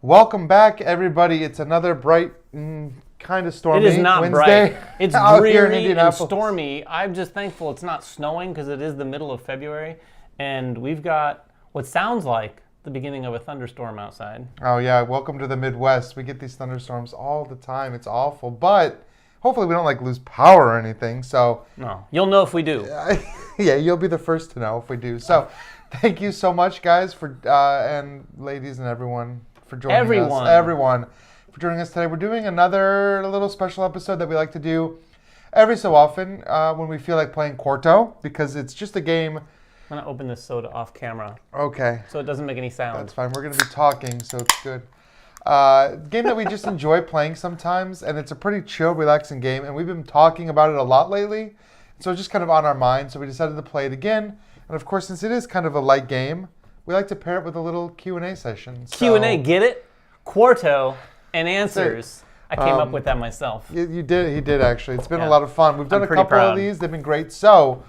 Welcome back, everybody. It's another bright, kind of stormy It is not Wednesday. bright. It's out here in dreary and Indianapolis. stormy. I'm just thankful it's not snowing because it is the middle of February, and we've got what sounds like the beginning of a thunderstorm outside. Oh yeah, welcome to the Midwest. We get these thunderstorms all the time. It's awful, but hopefully we don't lose power or anything. So No, you'll know if we do. yeah, you'll be the first to know if we do. So thank you so much, guys, for and ladies and everyone for joining us. Everyone for joining us today. We're doing another little special episode that we like to do every so often when we feel like playing Quarto, because it's just a game. I'm going to open this soda off camera. Okay. So it doesn't make any sound. That's fine. We're going to be talking, so it's good. Game that we just enjoy playing sometimes, and it's a pretty chill, relaxing game, and we've been talking about it a lot lately, so it's just kind of on our mind, so we decided to play it again. And of course, since it is kind of a light game, we like to pair it with a little Q&A session. Q&A, get it? Quarto and answers. I came up with that myself. You did. He did, actually. It's been a lot of fun. We've done a couple proud of these. They've been great. So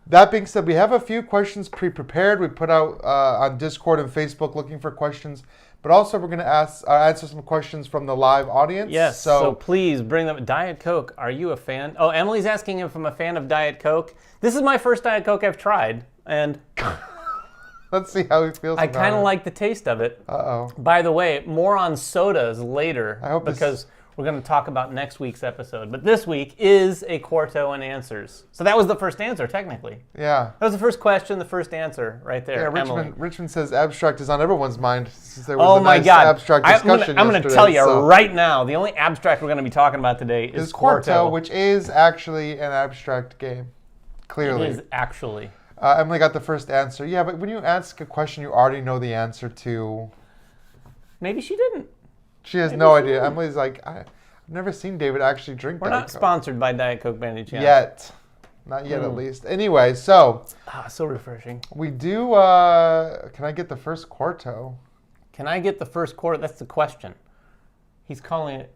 that being said, we have a few questions pre-prepared. We put out on Discord and Facebook looking for questions. But also we're going to answer some questions from the live audience. Yes, so please bring them. Diet Coke, are you a fan? Oh, Emily's asking if I'm a fan of Diet Coke. This is my first Diet Coke I've tried, and let's see how he feels I about kind of it. like the taste of it. Uh-oh. By the way, more on sodas later, I hope because we're going to talk about next week's episode. But this week is a Quarto and answers. So that was the first answer, technically. Yeah. That was the first question, the first answer right there. Yeah, Emily. Richmond says abstract is on everyone's mind. Since there was Oh a my nice God. abstract discussion I'm going to yesterday, tell you so. right now, the only abstract we're going to be talking about today is Quarto, which is actually an abstract game. Clearly. It is actually. Emily got the first answer. Yeah, but when you ask a question you already know the answer to... Maybe she didn't. She has no idea. Emily's like, I've never seen David actually drink We're Diet not Coke. sponsored by Diet Coke by any chance. Yet. Not yet, at least. Anyway, so... So refreshing. We do... can I get the first Quarto? Can I get the first Quarto? That's the question. He's calling it...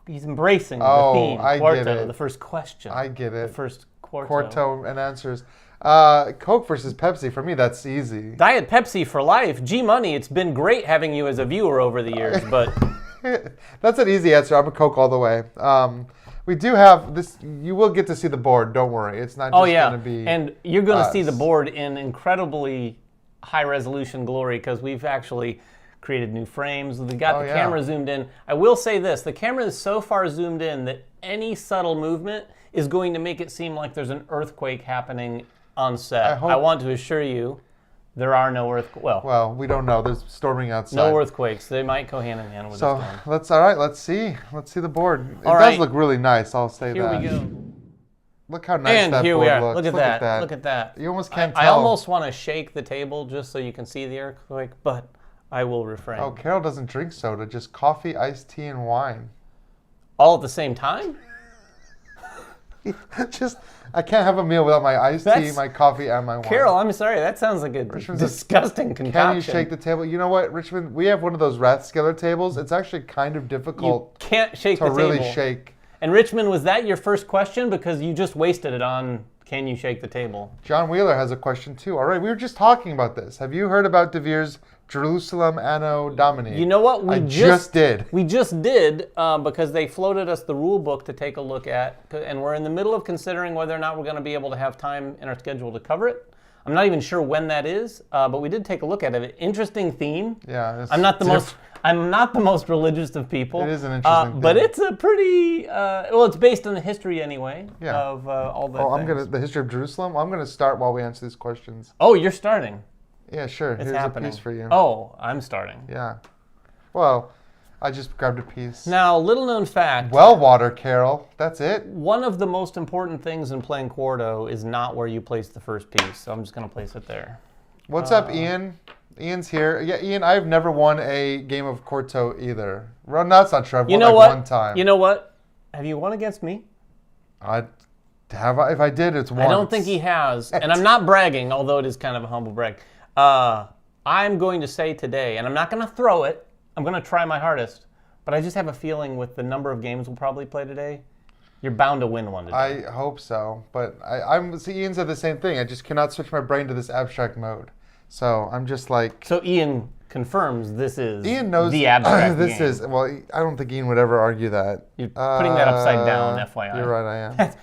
He's embracing the theme. I Quarto, get it. the first question. I get it. The first Quarto. Quarto and answers. Coke versus Pepsi, for me, that's easy. Diet Pepsi for life. G-Money, it's been great having you as a viewer over the years, but... That's an easy answer. I'm a Coke all the way. We do have this. You will get to see the board. Don't worry. It's not just going to be. And you're going to see the board in incredibly high resolution glory because we've actually created new frames. We got the camera zoomed in. I will say this: the camera is so far zoomed in that any subtle movement is going to make it seem like there's an earthquake happening on set. I want to assure you. There are no earthquakes. Well, we don't know. There's storming outside. No earthquakes. They might go hand in hand with the storm. So, all right, let's see. Let's see the board. It All does right. look really nice, I'll say Here that. we go. Look how nice And that here board we are. looks. Look at that. Look at that. You almost can't I tell. almost want to shake the table just so you can see the earthquake, but I will refrain. Oh, Carol doesn't drink soda, just coffee, iced tea, and wine. All at the same time? I can't have a meal without my iced tea, my coffee, and my wine. Carol, I'm sorry. That sounds like a disgusting concoction. Can you shake the table? You know what, Richmond? We have one of those Rathskeller tables. It's actually kind of difficult You can't shake to the really table. shake. And Richmond, was that your first question? Because you just wasted it on can you shake the table? John Wheeler has a question too. All right, we were just talking about this. Have you heard about De Vere's Jerusalem Anno Domini? You know what? We just did. We just did because they floated us the rule book to take a look at, and we're in the middle of considering whether or not we're going to be able to have time in our schedule to cover it. I'm not even sure when that is, but we did take a look at it. Interesting theme. Yeah, I'm not the most religious of people. It is an interesting theme. But it's a pretty it's based on the history anyway of all the things. The history of Jerusalem. I'm gonna start while we answer these questions. Oh, you're starting. Yeah, sure. It's Here's happening. a piece for you. Oh, I'm starting. Yeah. Well, I just grabbed a piece. Now, little known fact. Well water, Carol. That's it. One of the most important things in playing Quarto is not where you place the first piece. So I'm just going to place it there. What's up, Ian? Ian's here. Yeah, Ian, I've never won a game of Quarto either. Well, no, that's not true. I've won one time. You know what? Have you won against me? If I did, it's once. I don't think he has. And I'm not bragging, although it is kind of a humble brag. I'm going to say today, and I'm not going to throw it. I'm going to try my hardest. But I just have a feeling with the number of games we'll probably play today, you're bound to win one today. I hope so. But Ian said the same thing. I just cannot switch my brain to this abstract mode. So I'm just like... So Ian confirms this is Ian knows the abstract this game. is, well, I don't think Ian would ever argue that. You're putting that upside down, FYI. You're right, I am.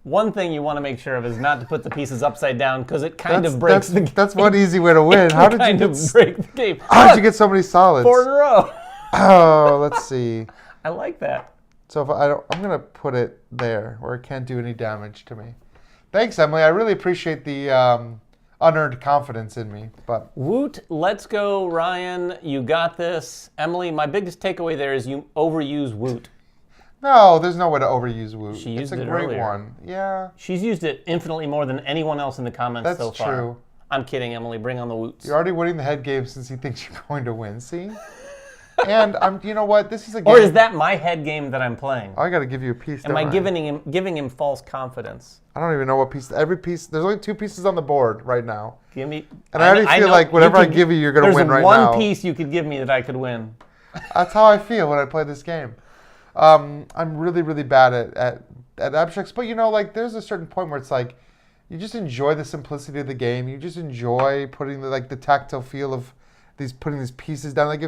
One thing you want to make sure of is not to put the pieces upside down because it kind of breaks the game. That's one easy way to win. How did you break the game? How did you get so many solids? 4 in a row. Oh, let's see. I like that. So if I'm gonna put it there where it can't do any damage to me. Thanks, Emily. I really appreciate the unearned confidence in me. But Woot, let's go, Ryan. You got this. Emily, my biggest takeaway there is you overuse Woot. no, there's no way to overuse Woot. She used it's a it great earlier. one. Yeah. She's used it infinitely more than anyone else in the comments That's so far. true. I'm kidding, Emily. Bring on the Woots. You're already winning the head game since he thinks you're going to win. See? And you know what? This is a game. Or is that my head game that I'm playing? I got to give you a piece. Am I giving him false confidence? I don't even know what piece. Every piece. There's only 2 pieces on the board right now. Give me. And I already feel like whatever I give you, you're going to win right now. There's one piece you could give me that I could win. That's how I feel when I play this game. I'm really, really bad at abstracts, but there's a certain point where it's like, you just enjoy the simplicity of the game. You just enjoy putting the tactile feel of putting these pieces down. Like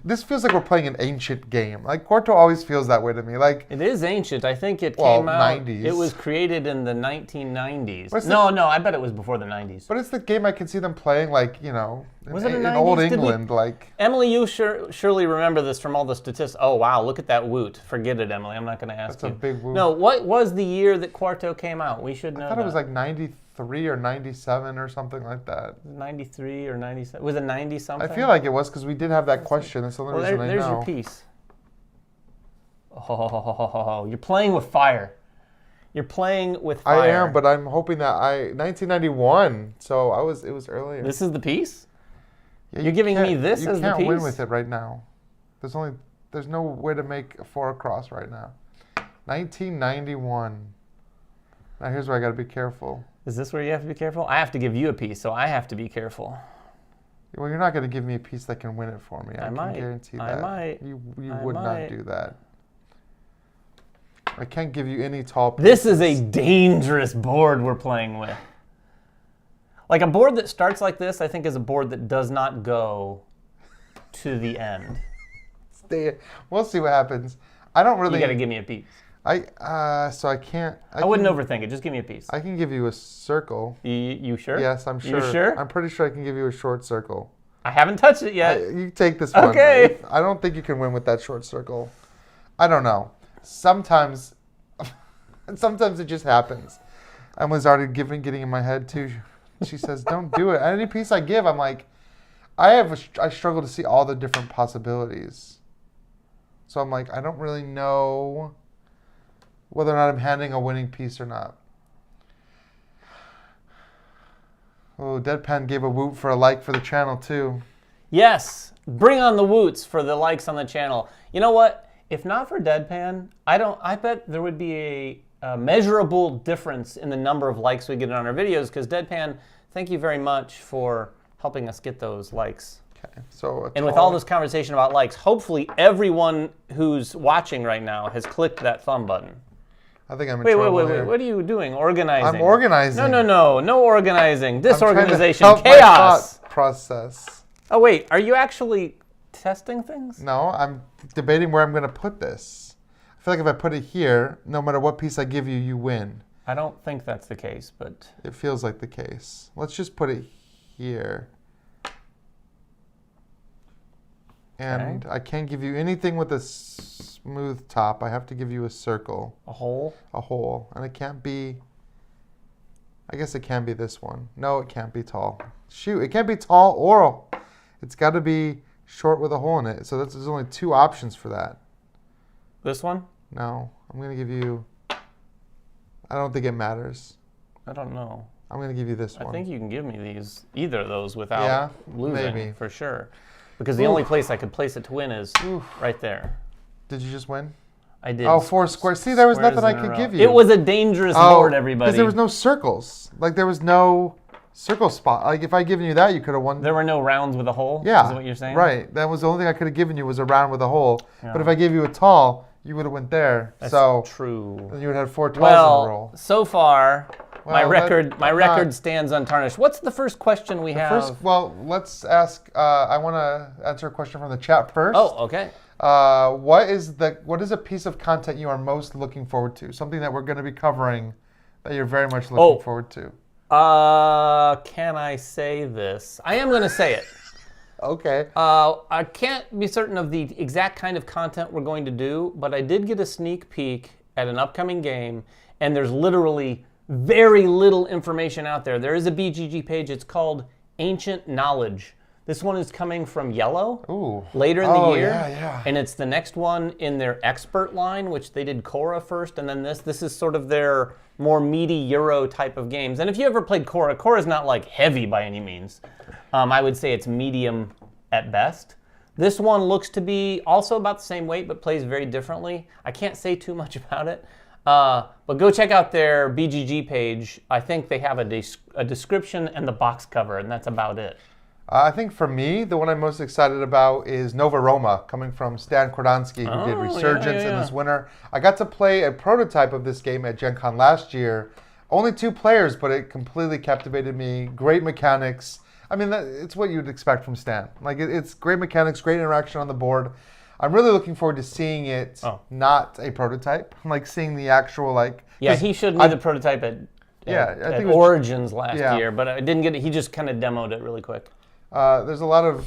this feels like we're playing an ancient game. Like Quarto always feels that way to me. Like it is ancient. I think it came out. 90s. It was created in the 1990s. No, I bet it was before the 90s. But it's the game I can see them playing, Was it in the 90s? old England. Emily, you surely remember this from all the statistics. Oh wow, look at that Woot. Forget it, Emily. I'm not going to ask you. That's a big Woot. No, what was the year that Quarto came out? We should know. I thought it was like 93 or 97 or something like that. 93 or 97. Was it 90 something? I feel like it was because we did have that question. That's the only reason I know. There's your piece. Oh, you're playing with fire. You're playing with fire. I am, but I'm hoping that 1991. So it was earlier. This is the piece? Yeah, You're giving me this as the piece? You can't win with it right now. There's no way to make a 4 across right now. 1991. Now here's where I got to be careful. Is this where you have to be careful? I have to give you a piece, so I have to be careful. Well, you're not going to give me a piece that can win it for me. I might. can guarantee that. I might. You I would might. not do that. I can't give you any tall pieces. This is a dangerous board we're playing with. Like a board that starts like this, I think is a board that does not go to the end. We'll see what happens. I don't really. You got to give me a piece. So I can't. I wouldn't overthink it. Just give me a piece. I can give you a circle. You sure? Yes, I'm sure. You sure? I'm pretty sure I can give you a short circle. I haven't touched it yet. You take this one. Okay. I don't think you can win with that short circle. I don't know. Sometimes it just happens. Emily's already getting in my head too. She says, "Don't do it." Any piece I give, I'm like, I struggle to see all the different possibilities. So I'm like, I don't really know whether or not I'm handing a winning piece or not. Oh, Deadpan gave a woot for a like for the channel too. Yes, bring on the woots for the likes on the channel. You know what? If not for Deadpan, I bet there would be a measurable difference in the number of likes we get on our videos, because Deadpan, thank you very much for helping us get those likes. Okay, so and with all this conversation about likes, hopefully everyone who's watching right now has clicked that thumb button. I think I'm in trouble Wait. here. What are you doing? Organizing. I'm organizing. No organizing. Disorganization. I'm trying to help Chaos. my thought process. Oh wait, are you actually testing things? No, I'm debating where I'm going to put this. I feel like if I put it here, no matter what piece I give you, you win. I don't think that's the case, but it feels like the case. Let's just put it here. And I can't give you anything with a smooth top. I have to give you a circle. A hole? A hole. And it can't be... I guess it can be this one. No, it can't be tall. Shoot, it can't be tall or... It's got to be short with a hole in it. So there's only 2 options for that. This one? No. I'm going to give you... I don't think it matters. I don't know. I'm going to give you this one. I think you can give me either of those without losing, maybe. For sure. Because the only place I could place it to win is right there. Did you just win? I did. Oh, 4 squares. See, there was nothing I could give you. It was a dangerous board, everybody. Because there was no circles. Like, there was no circle spot. Like, if I given you that, you could have won. There were no rounds with a hole? Yeah. Is what you're saying? Right. That was the only thing I could have given you was a round with a hole. Yeah. But if I gave you a tall, you would have went there. That's so true. Then you would have 4 talls in a row. So far, my record stands untarnished. What's the first question we have? Well, let's ask. I want to answer a question from the chat first. Oh, okay. What is a piece of content you are most looking forward to? Something that we're going to be covering that you're very much looking forward to. Can I say this? I am going to say it. Okay. I can't be certain of the exact kind of content we're going to do, but I did get a sneak peek at an upcoming game, and there's literally very little information out there. There is a BGG page. It's called Ancient Knowledge. This one is coming from Yellow later in the year, and it's the next one in their expert line, which they did Cora first, and then this. This is sort of their more meaty Euro type of games. And if you ever played Cora, Cora's not like heavy by any means. I would say it's medium at best. This one looks to be also about the same weight, but plays very differently. I can't say too much about it. But go check out their BGG page. I think they have a description and the box cover, and that's about it. I think for me, the one I'm most excited about is Nova Roma, coming from Stan Kordansky, who did Resurgence in this winter. I got to play a prototype of this game at Gen Con last year. Only 2 players, but it completely captivated me. Great mechanics. I mean, it's what you'd expect from Stan. Like, it's great mechanics, great interaction on the board. I'm really looking forward to seeing it not a prototype. I'm like seeing the actual, like... Yeah, he showed me the prototype at Origins last year, but I didn't get it. He just kind of demoed it really quick. There's a lot of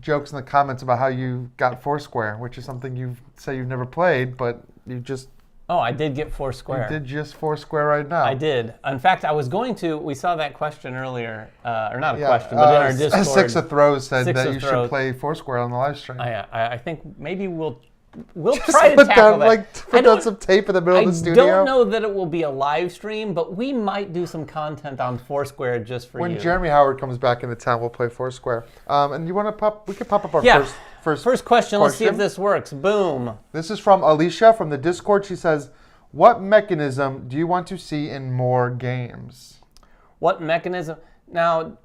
jokes in the comments about how you got Foursquare, which is something you say you've never played, but you just... Oh, I did get Foursquare. You did just Foursquare right now. I did. In fact, I was going to... We saw that question earlier, or not a question, but in our Discord. Six of Throws said that you should play Foursquare on the live stream. I think maybe we'll try to tackle that. Put down some tape in the middle of the studio. I don't know that it will be a live stream, but we might do some content on Foursquare just for you. When Jeremy Howard comes back into town, we'll play Foursquare. And you want to we could pop up our first question. Let's see if this works. Boom. This is from Alicia from the Discord. She says, what mechanism do you want to see in more games? What mechanism? Now,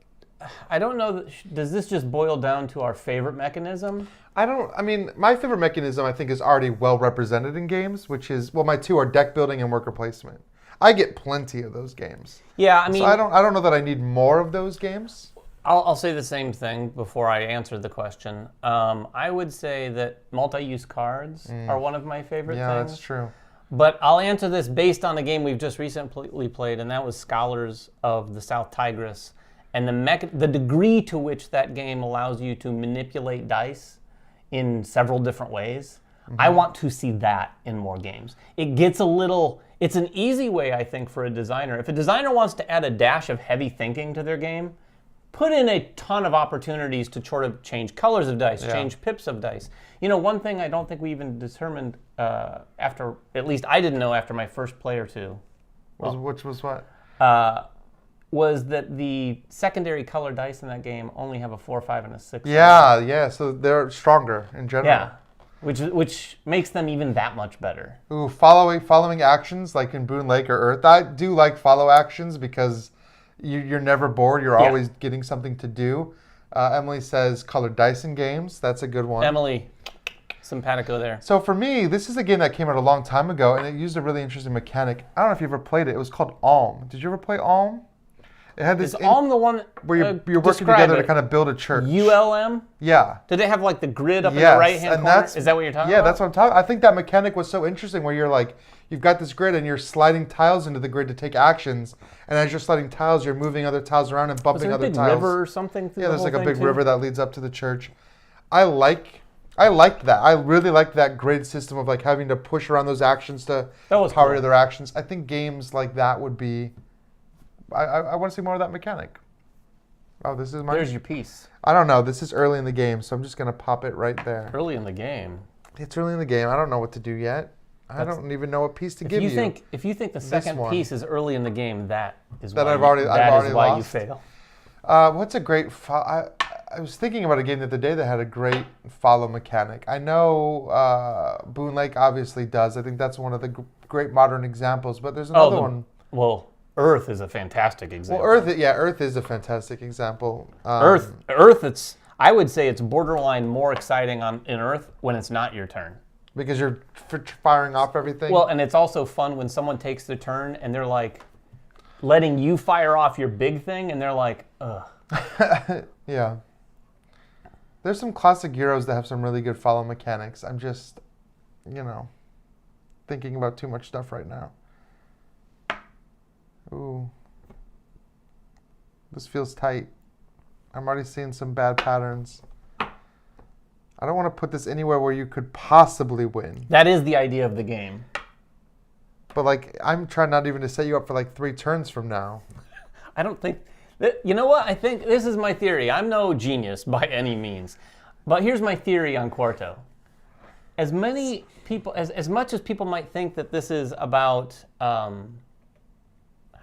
I don't know. Does this just boil down to our favorite mechanism? I mean, my favorite mechanism, I think, is already well represented in games, which is, well, my 2 are deck building and worker placement. I get plenty of those games. Yeah, I mean... So I don't know that I need more of those games. I'll say the same thing before I answer the question. I would say that multi-use cards are one of my favorite things. Yeah, that's true. But I'll answer this based on a game we've just recently played, and that was Scholars of the South Tigris. And the degree to which that game allows you to manipulate dice in several different ways. I want to see that in more games. It gets it's an easy way, I think, for a designer. If a designer wants to add a dash of heavy thinking to their game, put in a ton of opportunities to sort of change colors of dice, change pips of dice. You know, one thing I don't think we even determined after, at least I didn't know after my first play or two. Which was what? Was that the secondary color dice in that game only have a 4, 5, and a 6. Yeah, so they're stronger in general. Yeah, which makes them even that much better. Ooh, following actions like in Boon Lake or Earth. I do like follow actions because you're never bored. You're always getting something to do. Emily says colored dice in games. That's a good one. Emily, simpatico there. So for me, this is a game that came out a long time ago, and it used a really interesting mechanic. I don't know if you ever played it. It was called Alm. Did you ever play Alm? It had this. Is Alm the one where you're working together to kind of build a church? ULM? Yeah. Did it have like the grid up in the right-hand corner? Is that what you're talking about? Yeah, that's what I'm talking. I think that mechanic was so interesting where you're like, you've got this grid and you're sliding tiles into the grid to take actions, and as you're sliding tiles, you're moving other tiles around and bumping other tiles. Was there a big river or something? Yeah, there's like a big river that leads up to the church. I liked that. I really liked that grid system of like having to push around those actions to power other actions. I think games like that would be. I want to see more of that mechanic. Oh, this is mine? There's your piece. I don't know. This is early in the game, so I'm just going to pop it right there. Early in the game? It's early in the game. I don't know what to do yet. I don't even know what piece to give you. If you think the second piece is early in the game, that is why you fail. What's a great... I was thinking about a game the other day that had a great follow mechanic. I know Boon Lake obviously does. I think that's one of the great modern examples, but there's another one. Well... Earth is a fantastic example. Well, Earth is a fantastic example. Earth, I would say it's borderline more exciting in Earth when it's not your turn. Because you're firing off everything? Well, and it's also fun when someone takes their turn and they're like, letting you fire off your big thing, and they're like, ugh. Yeah. There's some classic Euros that have some really good follow mechanics. I'm just, thinking about too much stuff right now. Ooh. This feels tight. I'm already seeing some bad patterns. I don't want to put this anywhere where you could possibly win. That is the idea of the game. But, I'm trying not even to set you up for, 3 turns from now. I don't think... You know what? I think this is my theory. I'm no genius by any means. But here's my theory on Quarto. As much as people might think that this is about... how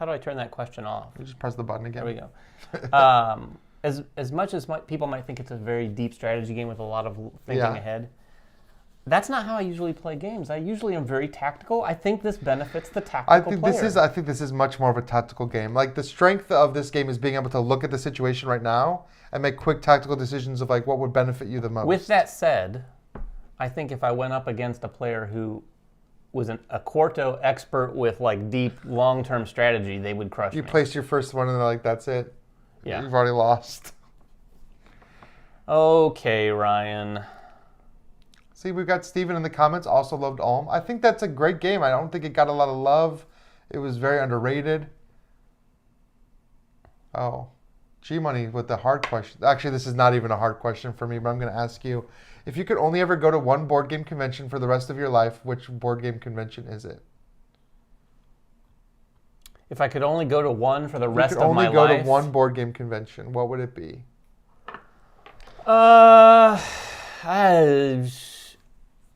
do I turn that question off? You just press the button again. There we go. As much as people might think it's a very deep strategy game with a lot of thinking ahead, that's not how I usually play games. I usually am very tactical. I think this benefits the tactical player. I think this is much more of a tactical game. The strength of this game is being able to look at the situation right now and make quick tactical decisions of what would benefit you the most. With that said, I think if I went up against a player who was a Quarto expert with deep long-term strategy, they would crush me. You placed your first one and they're like, that's it. Yeah. You've already lost. Okay, Ryan. See, we've got Steven in the comments, also loved Ulm. I think that's a great game. I don't think it got a lot of love. It was very underrated. Oh, G-Money with the hard question. Actually, this is not even a hard question for me, but I'm going to ask you. If you could only ever go to one board game convention for the rest of your life, which board game convention is it? If I could only go to one for the rest of my life? If you could only go to one board game convention, what would it be?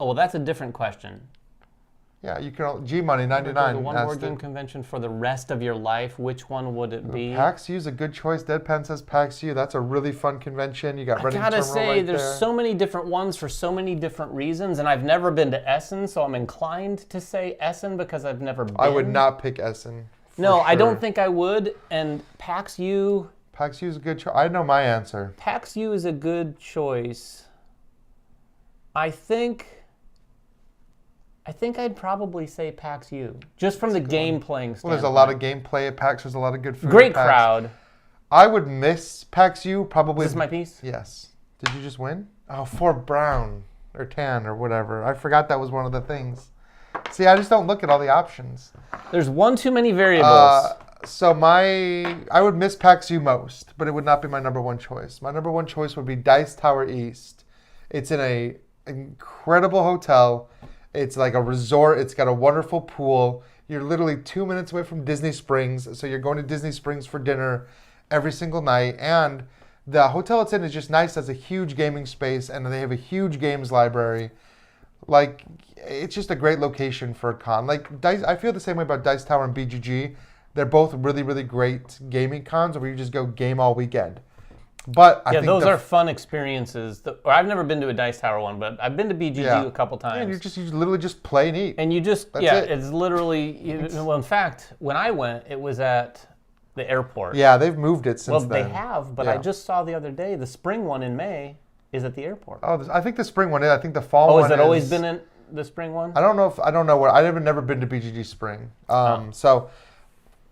Well, that's a different question. Yeah, you can. G-Money 99. The one board game convention for the rest of your life. Which one would it be? PAX U is a good choice. Deadpan says PAX U. That's a really fun convention. You got Reading Terminal right there. I gotta say, there's so many different ones for so many different reasons, and I've never been to Essen, so I'm inclined to say Essen because I've never been. I would not pick Essen. No, sure. I don't think I would. And PAX U. PAX U is a good choice. I know my answer. PAX U is a good choice. I think I'd probably say PAX U, just from the game playing standpoint. Well, there's a lot of gameplay at PAX. There's a lot of good food. Great at PAX. crowd. I would miss PAX U probably. Is this my piece? Yes. Did you just win? Oh, 4 brown or tan or whatever. I forgot that was one of the things. See, I just don't look at all the options. There's one too many variables. I would miss PAX U most, but it would not be my number one choice. My number one choice would be Dice Tower East. It's in a incredible hotel. It's like a resort. It's got a wonderful pool. You're literally 2 minutes away from Disney Springs, so you're going to Disney Springs for dinner every single night. And the hotel it's in is just nice. It has a huge gaming space, and they have a huge games library. It's just a great location for a con. Dice, I feel the same way about Dice Tower and BGG. They're both really, really great gaming cons where you just go game all weekend. But I think those are fun experiences. I've never been to a Dice Tower one, but I've been to BGG a couple times. Yeah, you literally just play and eat. And you just, That's it. It's literally, well, in fact, when I went, it was at the airport. Yeah, they've moved it since then. Well, they have, but I just saw the other day, the spring one in May is at the airport. Oh, I think the spring one is. I think the fall one is. Oh, has it always been in the spring one? I don't know where. I've never been to BGG Spring. So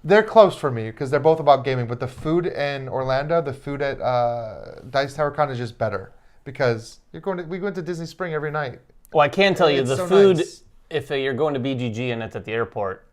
they're close for me because they're both about gaming. But the food in Orlando, the food at Dice Tower Con is just better because we go into Disney Spring every night. Well, I can tell you It's the so food, nice. If you're going to BGG and it's at the airport,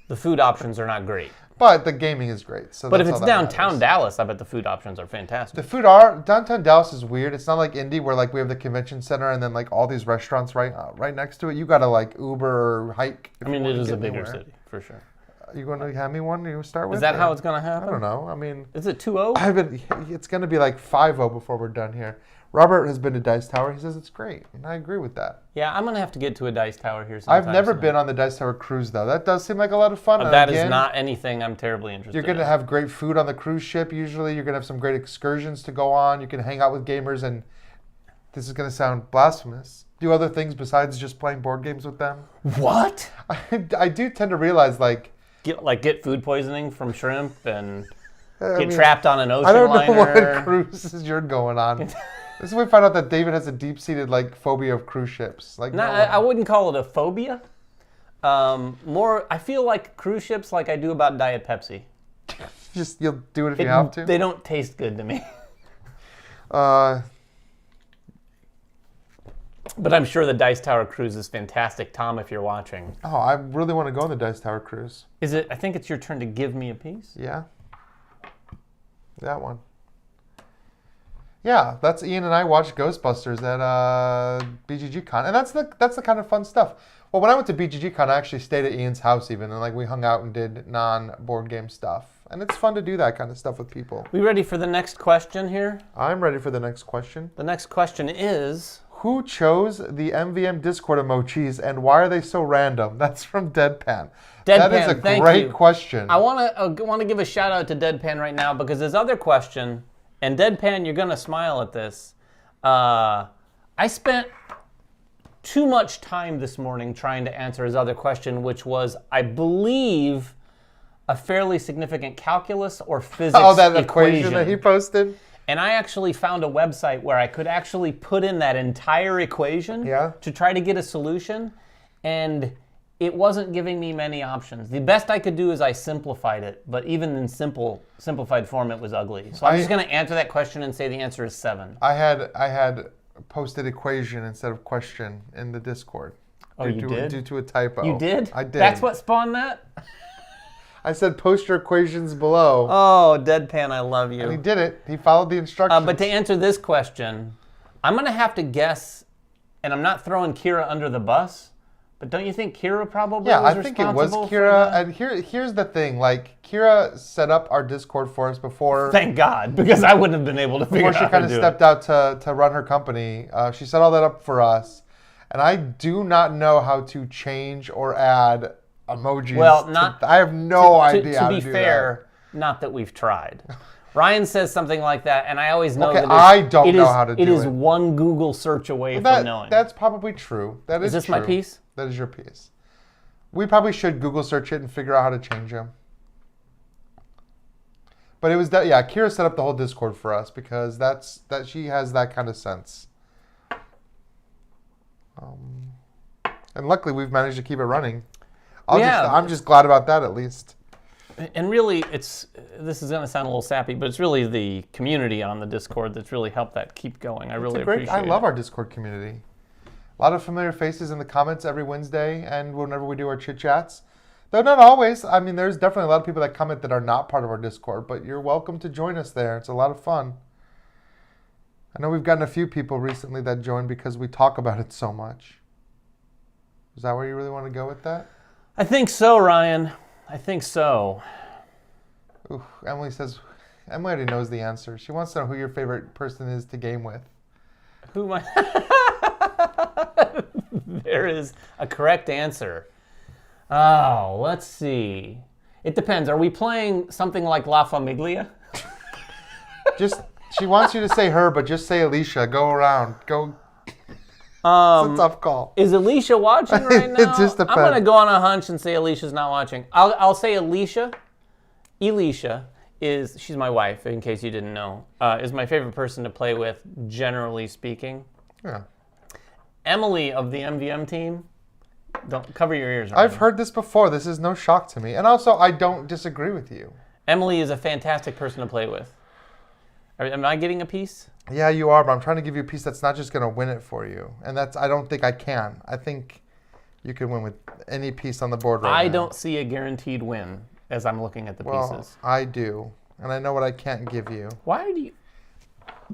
the food options are not great. But the gaming is great. So but if it's downtown Dallas, I bet the food options are fantastic. The food downtown Dallas is weird. It's not like Indy where we have the convention center and then all these restaurants right next to it. You gotta Uber or hike. I mean, it is a bigger city for sure. Are you going to have me one you start with? Is that how it's going to happen? I don't know. I mean, is it 2-0? It's going to be 5-0 before we're done here. Robert has been to Dice Tower. He says it's great, and I agree with that. Yeah, I'm going to have to get to a Dice Tower here sometime. I've never been on the Dice Tower cruise, though. That does seem like a lot of fun. That is not anything I'm terribly interested in. You're going to have great food on the cruise ship, usually. You're going to have some great excursions to go on. You can hang out with gamers, and this is going to sound blasphemous. Do other things besides just playing board games with them. What? I do tend to realize, Get food poisoning from shrimp and trapped on an ocean liner. I don't know what cruises you're going on. This is when we find out that David has a deep-seated phobia of cruise ships. I wouldn't call it a phobia. I feel like cruise ships like I do about Diet Pepsi. Just you'll do it if you have to? They don't taste good to me. But I'm sure the Dice Tower cruise is fantastic, Tom, if you're watching. Oh, I really want to go on the Dice Tower cruise. Is it? I think it's your turn to give me a piece. Yeah. That one. Yeah, that's Ian and I watched Ghostbusters at BGG Con, and that's the kind of fun stuff. Well, when I went to BGG Con, I actually stayed at Ian's house even, and like we hung out and did non-board game stuff. And it's fun to do that kind of stuff with people. We ready for the next question here? I'm ready for the next question. The next question is... Who chose the MVM Discord emojis and why are they so random? That's from Deadpan. That is a great question. I want to give a shout out to Deadpan right now because his other question, and Deadpan, you're going to smile at this. I spent too much time this morning trying to answer his other question, which was, I believe, a fairly significant calculus or physics equation. Oh, that equation that he posted? And I actually found a website where I could actually put in that entire equation to try to get a solution, and it wasn't giving me many options. The best I could do is I simplified it, but even in simplified form, it was ugly. So I'm just going to answer that question and say the answer is 7. I had posted equation instead of question in the Discord. Due to a typo. You did? I did. That's what spawned that? I said post your equations below. Oh, Deadpan, I love you. And he did it. He followed the instructions. But to answer this question, I'm going to have to guess, and I'm not throwing Kira under the bus, but don't you think Kira probably was responsible? Yeah, I think it was Kira. And here's the thing. Like, Kira set up our Discord for us before. Thank God, because I wouldn't have been able to figure out how to do it. Before she kind of stepped out to run her company. She set all that up for us. And I do not know how to change or add emojis. Well, I have no idea how to do that. To be fair, not that we've tried. Ryan says something like that, and I always know that I don't know how to do it. It is one Google search away from knowing. That's probably true. Is this true. My piece? That is your piece. We probably should Google search it and figure out how to change them. But it was Kira set up the whole Discord for us because she has that kind of sense. And luckily we've managed to keep it running. I'm just glad about that at least. And really, this is going to sound a little sappy, but it's really the community on the Discord that's really helped that keep going. I really appreciate it. I love our Discord community. A lot of familiar faces in the comments every Wednesday and whenever we do our chit chats. Though not always. I mean, there's definitely a lot of people that comment that are not part of our Discord, but you're welcome to join us there. It's a lot of fun. I know we've gotten a few people recently that joined because we talk about it so much. Is that where you really want to go with that? I think so, Ryan. I think so. Ooh, Emily already knows the answer. She wants to know who your favorite person is to game with. Who am I? There is a correct answer. Oh, let's see. It depends. Are we playing something like La Famiglia? She wants you to say her, but just say Alicia. Go around. Go. It's a tough call. Is Alicia watching right now? It just depends. I'm going to go on a hunch and say Alicia's not watching. I'll say Alicia. Alicia she's my wife, in case you didn't know, is my favorite person to play with, generally speaking. Yeah. Emily of the MVM team, don't cover your ears. Right I've now. heard this before. This is no shock to me. And also, I don't disagree with you. Emily is a fantastic person to play with. Am I getting a piece? Yeah, you are, but I'm trying to give you a piece that's not just going to win it for you. And I don't think I can. I think you can win with any piece on the board right now. I don't see a guaranteed win as I'm looking at the pieces. I do. And I know what I can't give you. Why do you...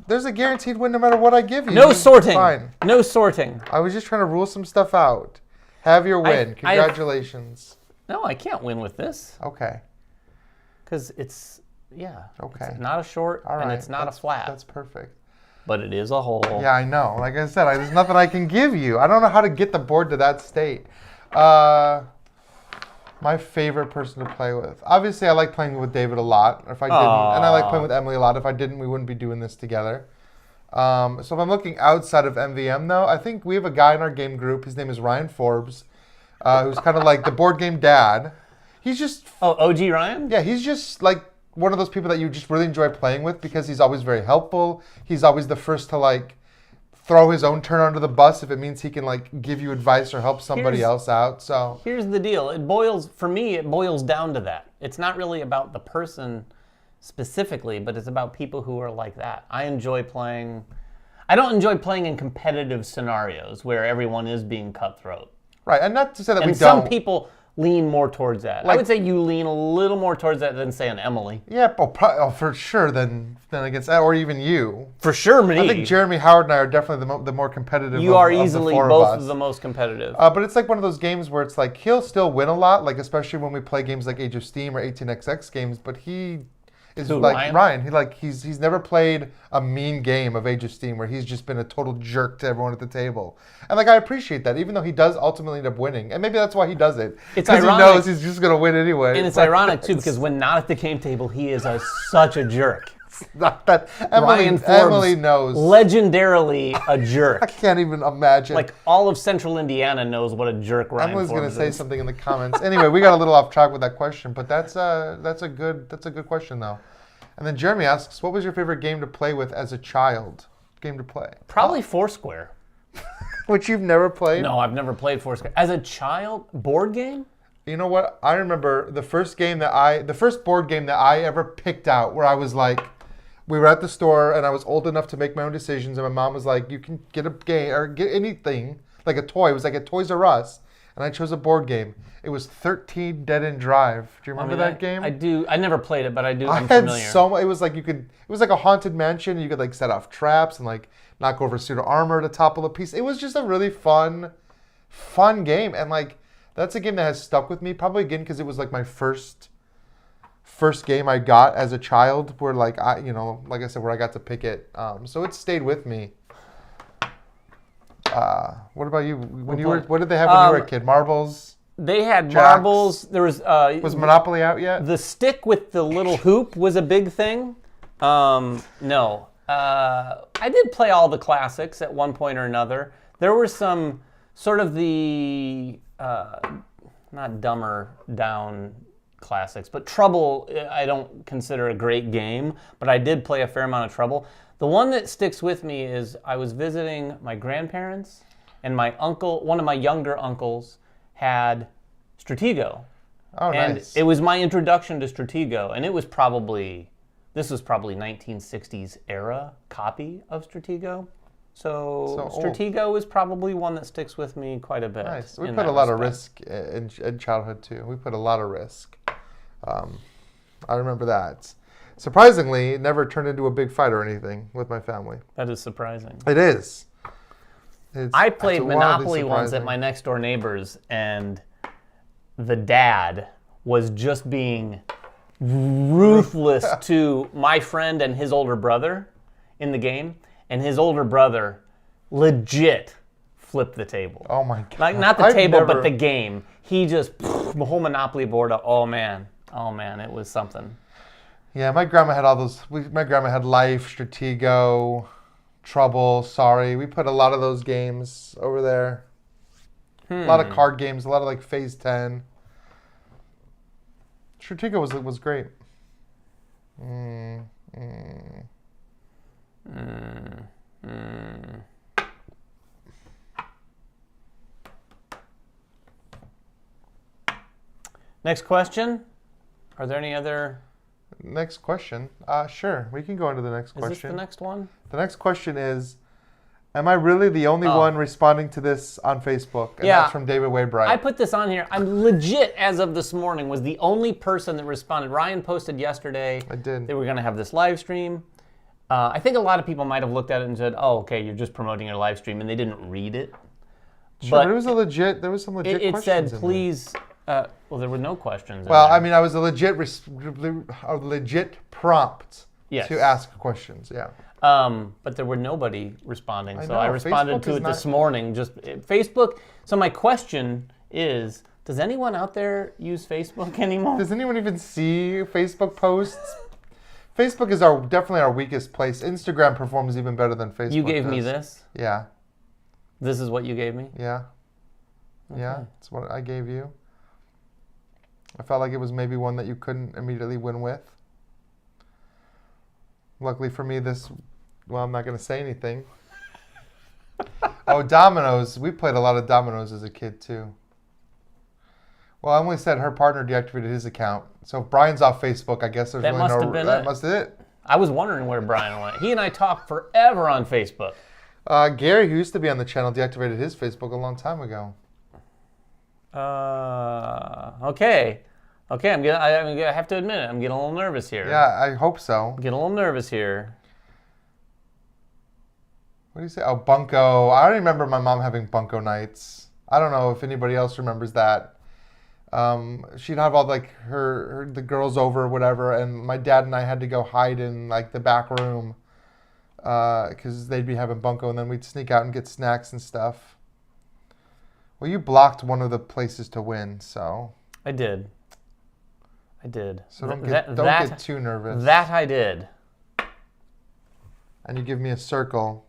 There's a guaranteed win no matter what I give you. No sorting. Fine. No sorting. I was just trying to rule some stuff out. Have your win. Congratulations. No, I can't win with this. Okay. Because it's... Yeah. Okay. It's not a short, and it's not a flat. That's perfect. But it is a hole. Yeah, I know. Like I said, there's nothing I can give you. I don't know how to get the board to that state. My favorite person to play with. Obviously, I like playing with David a lot. If I didn't, and I like playing with Emily a lot. If I didn't, we wouldn't be doing this together. So if I'm looking outside of MVM, though, I think we have a guy in our game group. His name is Ryan Forbes, who's kind of like the board game dad. He's just... Oh, OG Ryan? Yeah, he's just like one of those people that you just really enjoy playing with because he's always very helpful. He's always the first to throw his own turn under the bus if it means he can like give you advice or help somebody else out. So here's the deal. It boils down to that. It's not really about the person specifically, but it's about people who are like that. I don't enjoy playing in competitive scenarios where everyone is being cutthroat. Right, and not to say that and we don't. Some people lean more towards that. I would say you lean a little more towards that than, say, an Emily. Yeah, for sure, than against that, or even you. For sure, me. I think Jeremy, Howard, and I are definitely the more competitive. You are of easily the four both of us. the most competitive. But it's like one of those games where it's like he'll still win a lot, like especially when we play games like Age of Steam or 18xx games. But he is like Ryan. He's never played a mean game of Age of Steam where he's just been a total jerk to everyone at the table. And like I appreciate that, even though he does ultimately end up winning, and maybe that's why he does it. It's because ironic. He knows he's just gonna win anyway. And it's ironic too because when not at the game table, he is such a jerk. Not that Ryan Forbes, Emily knows. Legendarily a jerk. I can't even imagine. Like all of Central Indiana knows what a jerk Ryan Emily's Forbes going to say is. something in the comments. Anyway, we got a little off track with that question, but that's a good question though. And then Jeremy asks, "What was your favorite game to play with as a child?" Game to play? Probably Foursquare. Which you've never played? No, I've never played Foursquare. As a child, board game? You know what? I remember the first board game that I ever picked out where I was like, we were at the store and I was old enough to make my own decisions and my mom was like, you can get a game or get anything, like a toy. It was like at Toys R Us. And I chose a board game. It was 13 Dead End Drive. Do you remember that game? I do. I never played it, but I'm familiar. It was like it was like a haunted mansion. You could like set off traps and like knock over pseudo armor to topple a piece. It was just a really fun game. And like that's a game that has stuck with me. Probably again because it was like my first game I got as a child. Where like like I said, where I got to pick it. So it stayed with me. What about you? What did they have when you were a kid? Marbles? They had Jacks? marbles. There was Monopoly out yet? The stick with the little hoop was a big thing. No. I did play all the classics at one point or another. There were some sort of the not dumber down classics, but Trouble I don't consider a great game, but I did play a fair amount of Trouble. The one that sticks with me is I was visiting my grandparents, and my uncle, one of my younger uncles, had Stratego. Oh, and nice. It was my introduction to Stratego, and this was probably 1960s era copy of Stratego. So Stratego is probably one that sticks with me quite a bit. Nice. We put a lot of risk in childhood too. We put a lot of risk. I remember that. Surprisingly, it never turned into a big fight or anything with my family. That is surprising. It is. I played Monopoly once at my next door neighbor's, and the dad was just being ruthless to my friend and his older brother in the game, and his older brother legit flipped the table. Oh my God. Like not the table, but the game. He just, the whole Monopoly board, oh man, it was something. Yeah, my grandma had all those. My grandma had Life, Stratego, Trouble, Sorry. We put a lot of those games over there. A lot of card games, a lot of like Phase 10. Stratego was great. Next question. Are there any other? Next question. Sure, we can go into the next question. Is this the next one? The next question is, am I really the only one responding to this on Facebook? And Yeah. that's from David Waybright. I put this on here. I'm legit, as of this morning, was the only person that responded. Ryan posted yesterday I did. that we're going to have this live stream. I think a lot of people might have looked at it and said, oh, okay, you're just promoting your live stream, and they didn't read it. Sure, but there was some legit it questions said, in there. please, well, there were no questions. Well, in there. I mean, I was a legit prompt Yes. to ask questions. Yeah. But there were nobody responding, so know, I responded Facebook to is it this not- morning. Facebook. So my question is, does anyone out there use Facebook anymore? Does anyone even see Facebook posts? Facebook is definitely our weakest place. Instagram performs even better than Facebook. You gave me does. this. Yeah. This is what you gave me. Yeah. Yeah. That's what I gave you. I felt like it was maybe one that you couldn't immediately win with. Luckily for me, I'm not going to say anything. Oh, dominoes. We played a lot of dominoes as a kid, too. Well, Emily said her partner deactivated his account. So if Brian's off Facebook, I guess there's That really must no... have been That it. must have been it. I was wondering where Brian went. He and I talked forever on Facebook. Gary, who used to be on the channel, deactivated his Facebook a long time ago. Okay. I have to admit it. I'm getting a little nervous here. Yeah, I hope so. Getting a little nervous here. What do you say? Oh, bunko. I don't remember my mom having bunko nights. I don't know if anybody else remembers that. She'd have all like the girls over or whatever, and my dad and I had to go hide in like the back room because they'd be having bunko, and then we'd sneak out and get snacks and stuff. Well, you blocked one of the places to win, so. I did. So don't get too nervous. That I did. And you give me a circle.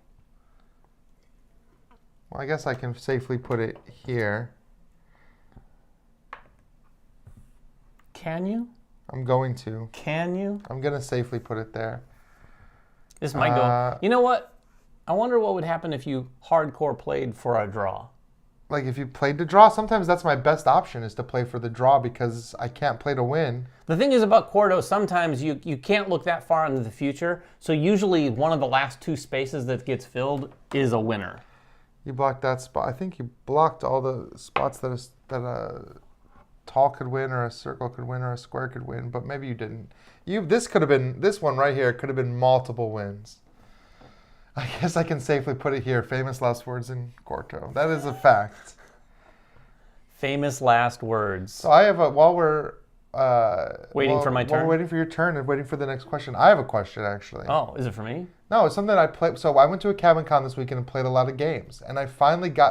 Well, I guess I can safely put it here. Can you? I'm going to. Can you? I'm going to safely put it there. This might go. You know what? I wonder what would happen if you hardcore played for a draw. Like if you played to draw, sometimes that's my best option is to play for the draw because I can't play to win. The thing is about Quarto, sometimes you can't look that far into the future. So usually one of the last two spaces that gets filled is a winner. You blocked that spot. I think you blocked all the spots that a tall could win or a circle could win or a square could win, but maybe you didn't. This one right here could have been multiple wins. I guess I can safely put it here. Famous last words in Quarto. That is a fact. Famous last words. So I have while we're waiting for my turn. While we're waiting for your turn and waiting for the next question, I have a question actually. Oh, is it for me? No, it's something I played. So I went to a Cabin Con this weekend and played a lot of games, and I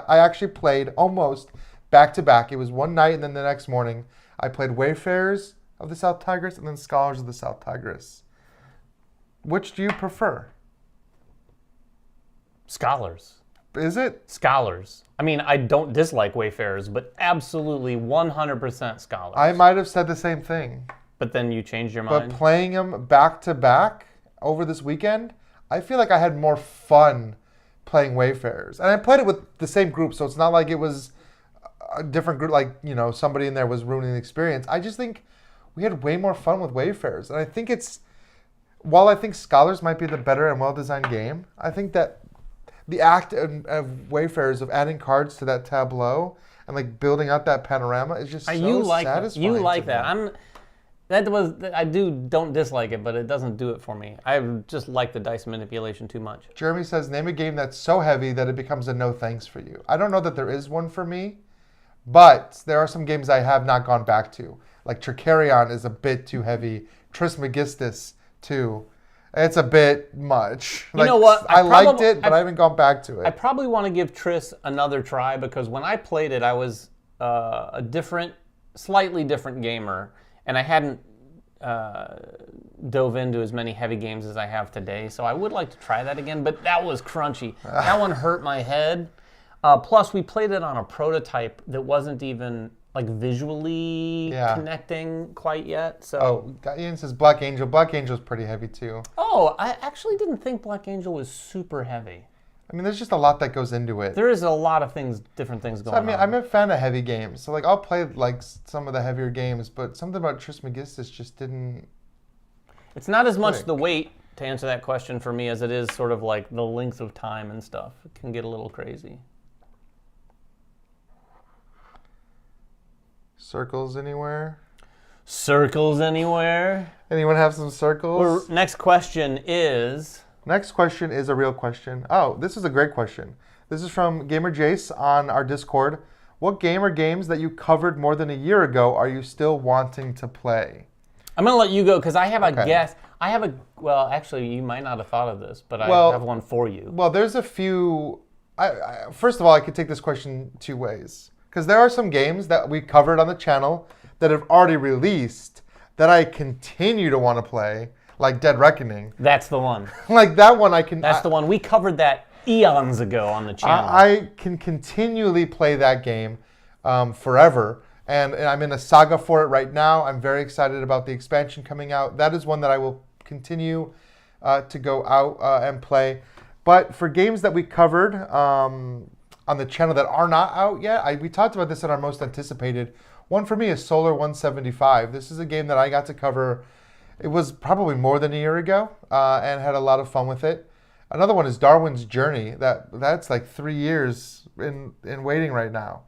actually played almost back to back. It was one night and then the next morning I played Wayfarers of the South Tigris and then Scholars of the South Tigris. Which do you prefer? Scholars. Is it? Scholars. I mean, I don't dislike Wayfarers, but absolutely 100% Scholars. I might have said the same thing. But then you changed your mind? But playing them back to back over this weekend, I feel like I had more fun playing Wayfarers. And I played it with the same group, so it's not like it was a different group, like, somebody in there was ruining the experience. I just think we had way more fun with Wayfarers. And I think while I think Scholars might be the better and well-designed game, I think that the act of Wayfarers of adding cards to that tableau and like building out that panorama is just so satisfying. You like that. Don't dislike it, but it doesn't do it for me. I just like the dice manipulation too much. Jeremy says, name a game that's so heavy that it becomes a no thanks for you. I don't know that there is one for me, but there are some games I have not gone back to. Like Tricarion is a bit too heavy. Trismegistus too. It's a bit much. You know what? I liked it, but I haven't gone back to it. I probably want to give Tris another try because when I played it, I was a slightly different gamer, and I hadn't dove into as many heavy games as I have today. So I would like to try that again, but that was crunchy. That one hurt my head. Plus, we played it on a prototype that wasn't even like visually connecting quite yet. So Ian says Black Angel. Black Angel's pretty heavy too. Oh, I actually didn't think Black Angel was super heavy. I mean, there's just a lot that goes into it. There is a lot of different things going on. I'm a fan of heavy games. So like I'll play like some of the heavier games, but something about Trismegistus just didn't. It's not as much the weight to answer that question for me as it is sort of like the length of time and stuff. It can get a little crazy. Circles anywhere? Circles anywhere? Anyone have some circles? Next question is... Next question is a real question. Oh, this is a great question. This is from Gamer Jace on our Discord. What game or games that you covered more than a year ago are you still wanting to play? I'm going to let you go because I have a guess. Well, actually, you might not have thought of this, but I have one for you. Well, there's a few... First of all, I could take this question two ways. Because there are some games that we covered on the channel that have already released that I continue to want to play, like Dead Reckoning. That's the one. Like that one I can... That's the one. We covered that eons ago on the channel. I can continually play that game forever. And I'm in a saga for it right now. I'm very excited about the expansion coming out. That is one that I will continue to go out and play. But for games that we covered on the channel that are not out yet, we talked about this in our most anticipated. One for me is Solar 175. This is a game that I got to cover. It was probably more than a year ago, and had a lot of fun with it. Another one is Darwin's Journey. That's like 3 years in waiting right now.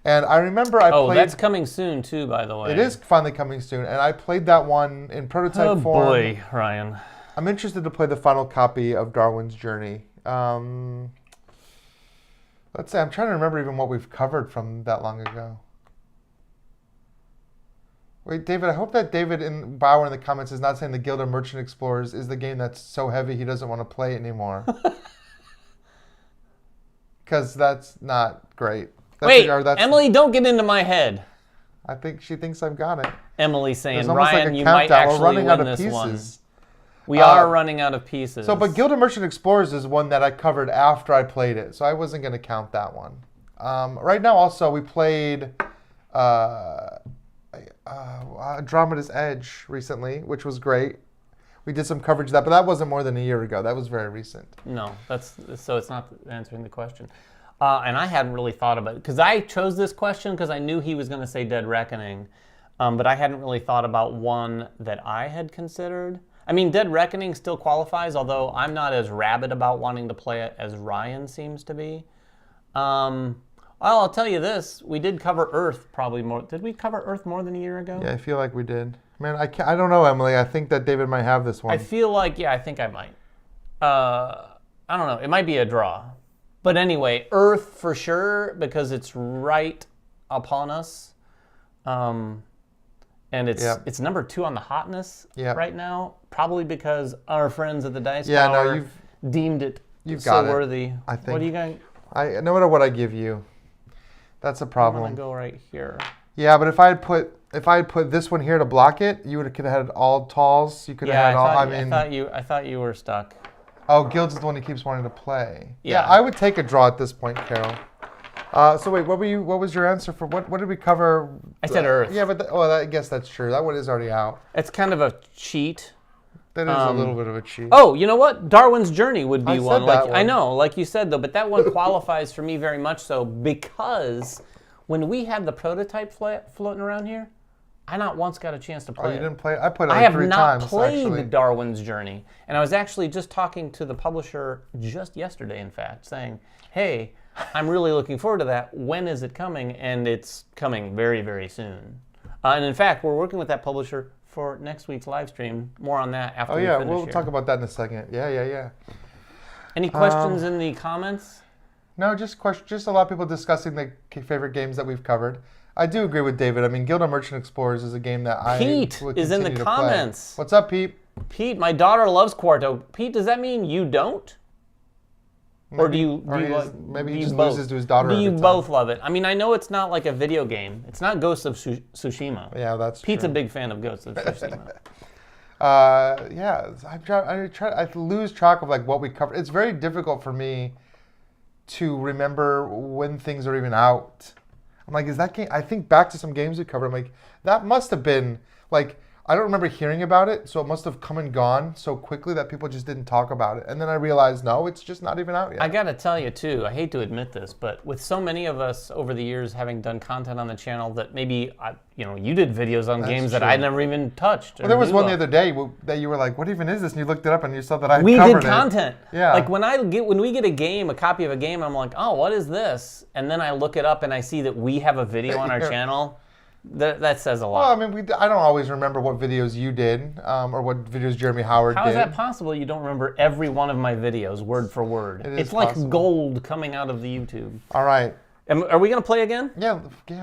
And I remember I played... Oh, that's coming soon too, by the way. It is finally coming soon, and I played that one in prototype form. Oh boy, Ryan. I'm interested to play the final copy of Darwin's Journey. Let's say, I'm trying to remember even what we've covered from that long ago. Wait, David, I hope that David Bauer in the comments is not saying the Guild of Merchant Explorers is the game that's so heavy he doesn't want to play it anymore. Because that's not great. Emily, don't get into my head. I think she thinks I've got it. Emily saying, like Ryan, a you might countdown. actually We're running win out of this pieces. one. We are running out of pieces. So, but Guild of Merchant Explorers is one that I covered after I played it, so I wasn't going to count that one. Right now, also, we played Andromeda's Edge recently, which was great. We did some coverage of that, but that wasn't more than a year ago. That was very recent. No, so it's not answering the question. And I hadn't really thought about it, because I chose this question because I knew he was going to say Dead Reckoning, but I hadn't really thought about one that I had considered. I mean, Dead Reckoning still qualifies, although I'm not as rabid about wanting to play it as Ryan seems to be. Well, I'll tell you this. We did cover Earth probably more. Did we cover Earth more than a year ago? Yeah, I feel like we did. Man, I don't know, Emily. I think that David might have this one. I feel like, I think I might. I don't know. It might be a draw. But anyway, Earth for sure, because it's right upon us. And it's number 2 on the hotness right now, probably because our friends at the Dice Tower deemed it so worthy. I think. What are you going? No matter what I give you, that's a problem. I'm gonna go right here. Yeah, but if I had put this one here to block it, you could have had all talls. You could have had all. I thought you were stuck. Oh, Guilds is the one he keeps wanting to play. Yeah, I would take a draw at this point, Carol. So wait, what was your answer for what did we cover? I said Earth. Yeah, but I guess that's true. That one is already out. It's kind of a cheat. That is a little bit of a cheat. Oh, you know what? Darwin's Journey would be one. One. I know, like you said though, but that one qualifies for me very much so, because when we had the prototype floating around here, I not once got a chance to play it. You didn't play it? I played it like 3 times. I have not played Darwin's Journey. And I was actually just talking to the publisher just yesterday, in fact, saying, hey, I'm really looking forward to that. When is it coming? And it's coming very, very soon. And in fact, we're working with that publisher for next week's live stream. More on that after we finish we'll here. talk about that in a second. Yeah. Any questions in the comments? No, just a lot of people discussing the favorite games that we've covered. I do agree with David. I mean, Guild of Merchant Explorers is a game that Pete would is in the continue to comments. Play. What's up, Pete? Pete, my daughter loves Quarto. Pete, does that mean you don't? Or do you maybe he just loses to his daughter. Do you both love it? I mean, I know it's not like a video game. It's not Ghost of Tsushima. Yeah, that's Pete's true. a big fan of Ghost of Tsushima. I lose track of like what we covered. It's very difficult for me to remember when things are even out. I'm like, is that game? I think back to some games we covered. I'm like, that must have been like, I don't remember hearing about it, so it must have come and gone so quickly that people just didn't talk about it. And then I realized, no, it's just not even out yet. I gotta tell you too, I hate to admit this, but with so many of us over the years having done content on the channel that maybe, you did videos on games that I never even touched. Well, there was one the other day that you were like, what even is this? And you looked it up and you saw that I covered it. We did content. Yeah. Like when we get a copy of a game, I'm like, oh, what is this? And then I look it up and I see that we have a video on our channel. That says a lot. Well, I mean, I don't always remember what videos you did or what videos Jeremy Howard did. How is that possible? You don't remember every one of my videos word for word. It's like gold coming out of the YouTube. All right. Are we going to play again? Yeah,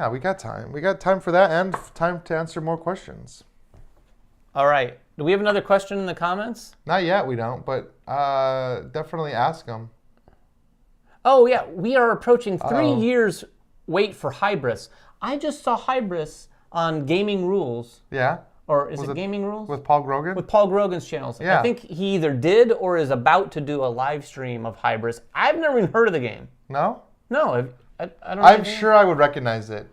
we got time. We got time for that and time to answer more questions. All right. Do we have another question in the comments? Not yet, we don't, but definitely ask them. Oh, yeah. We are approaching 3 years wait for Hybris. I just saw Hybris on Gaming Rules. Yeah? Or is it Gaming Rules? With Paul Grogan? With Paul Grogan's channels. Yeah. I think he either did or is about to do a live stream of Hybris. I've never even heard of the game. No? No. I don't know. I'm sure I would recognize it.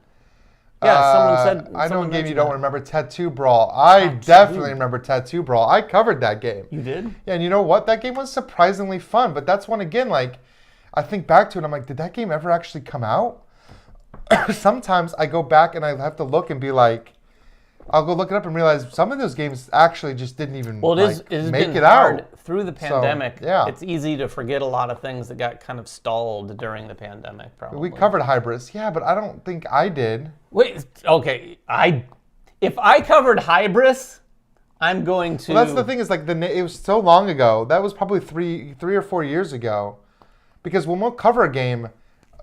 Yeah, someone said. I know a game you don't remember, Tattoo Brawl. I definitely remember Tattoo Brawl. I covered that game. You did? Yeah, and you know what? That game was surprisingly fun. But that's one again. Like, I think back to it. I'm like, did that game ever actually come out? Sometimes I go back and I have to look and be like, I'll go look it up and realize some of those games actually just didn't even make it out. Through the pandemic. So, yeah. It's easy to forget a lot of things that got kind of stalled during the pandemic, probably. We covered Hybris. Yeah, but I don't think I did. Wait, okay. If I covered Hybris, I'm going to... Well, that's the thing is, like, it was so long ago. That was probably three or 4 years ago. Because when we'll cover a game,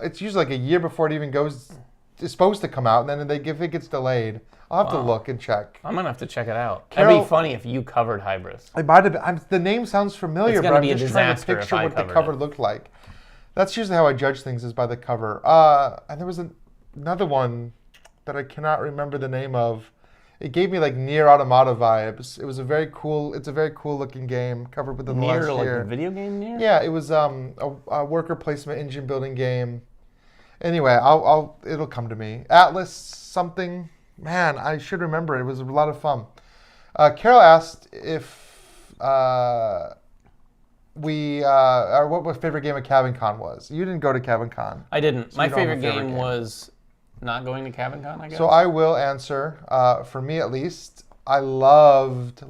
it's usually like a year before it even is supposed to come out, and then if it gets delayed, I'll have to look and check. I'm going to have to check it out. It'd be funny if you covered Hybris. It might have been. The name sounds familiar, but I'm just trying to picture what the cover looked like. That's usually how I judge things, is by the cover. And there was another one that I cannot remember the name of. It gave me like Nier Automata vibes. It was a very cool looking game covered within the last year. Nier, like a video game Nier? Yeah, it was a worker placement engine building game. Anyway, it'll come to me. Atlas something. Man, I should remember. It was a lot of fun. Carol asked if what my favorite game at Cabin Con was. You didn't go to Cabin Con. I didn't. So my favorite game was not going to Cabin Con, I guess. So I will answer. For me, at least, I loved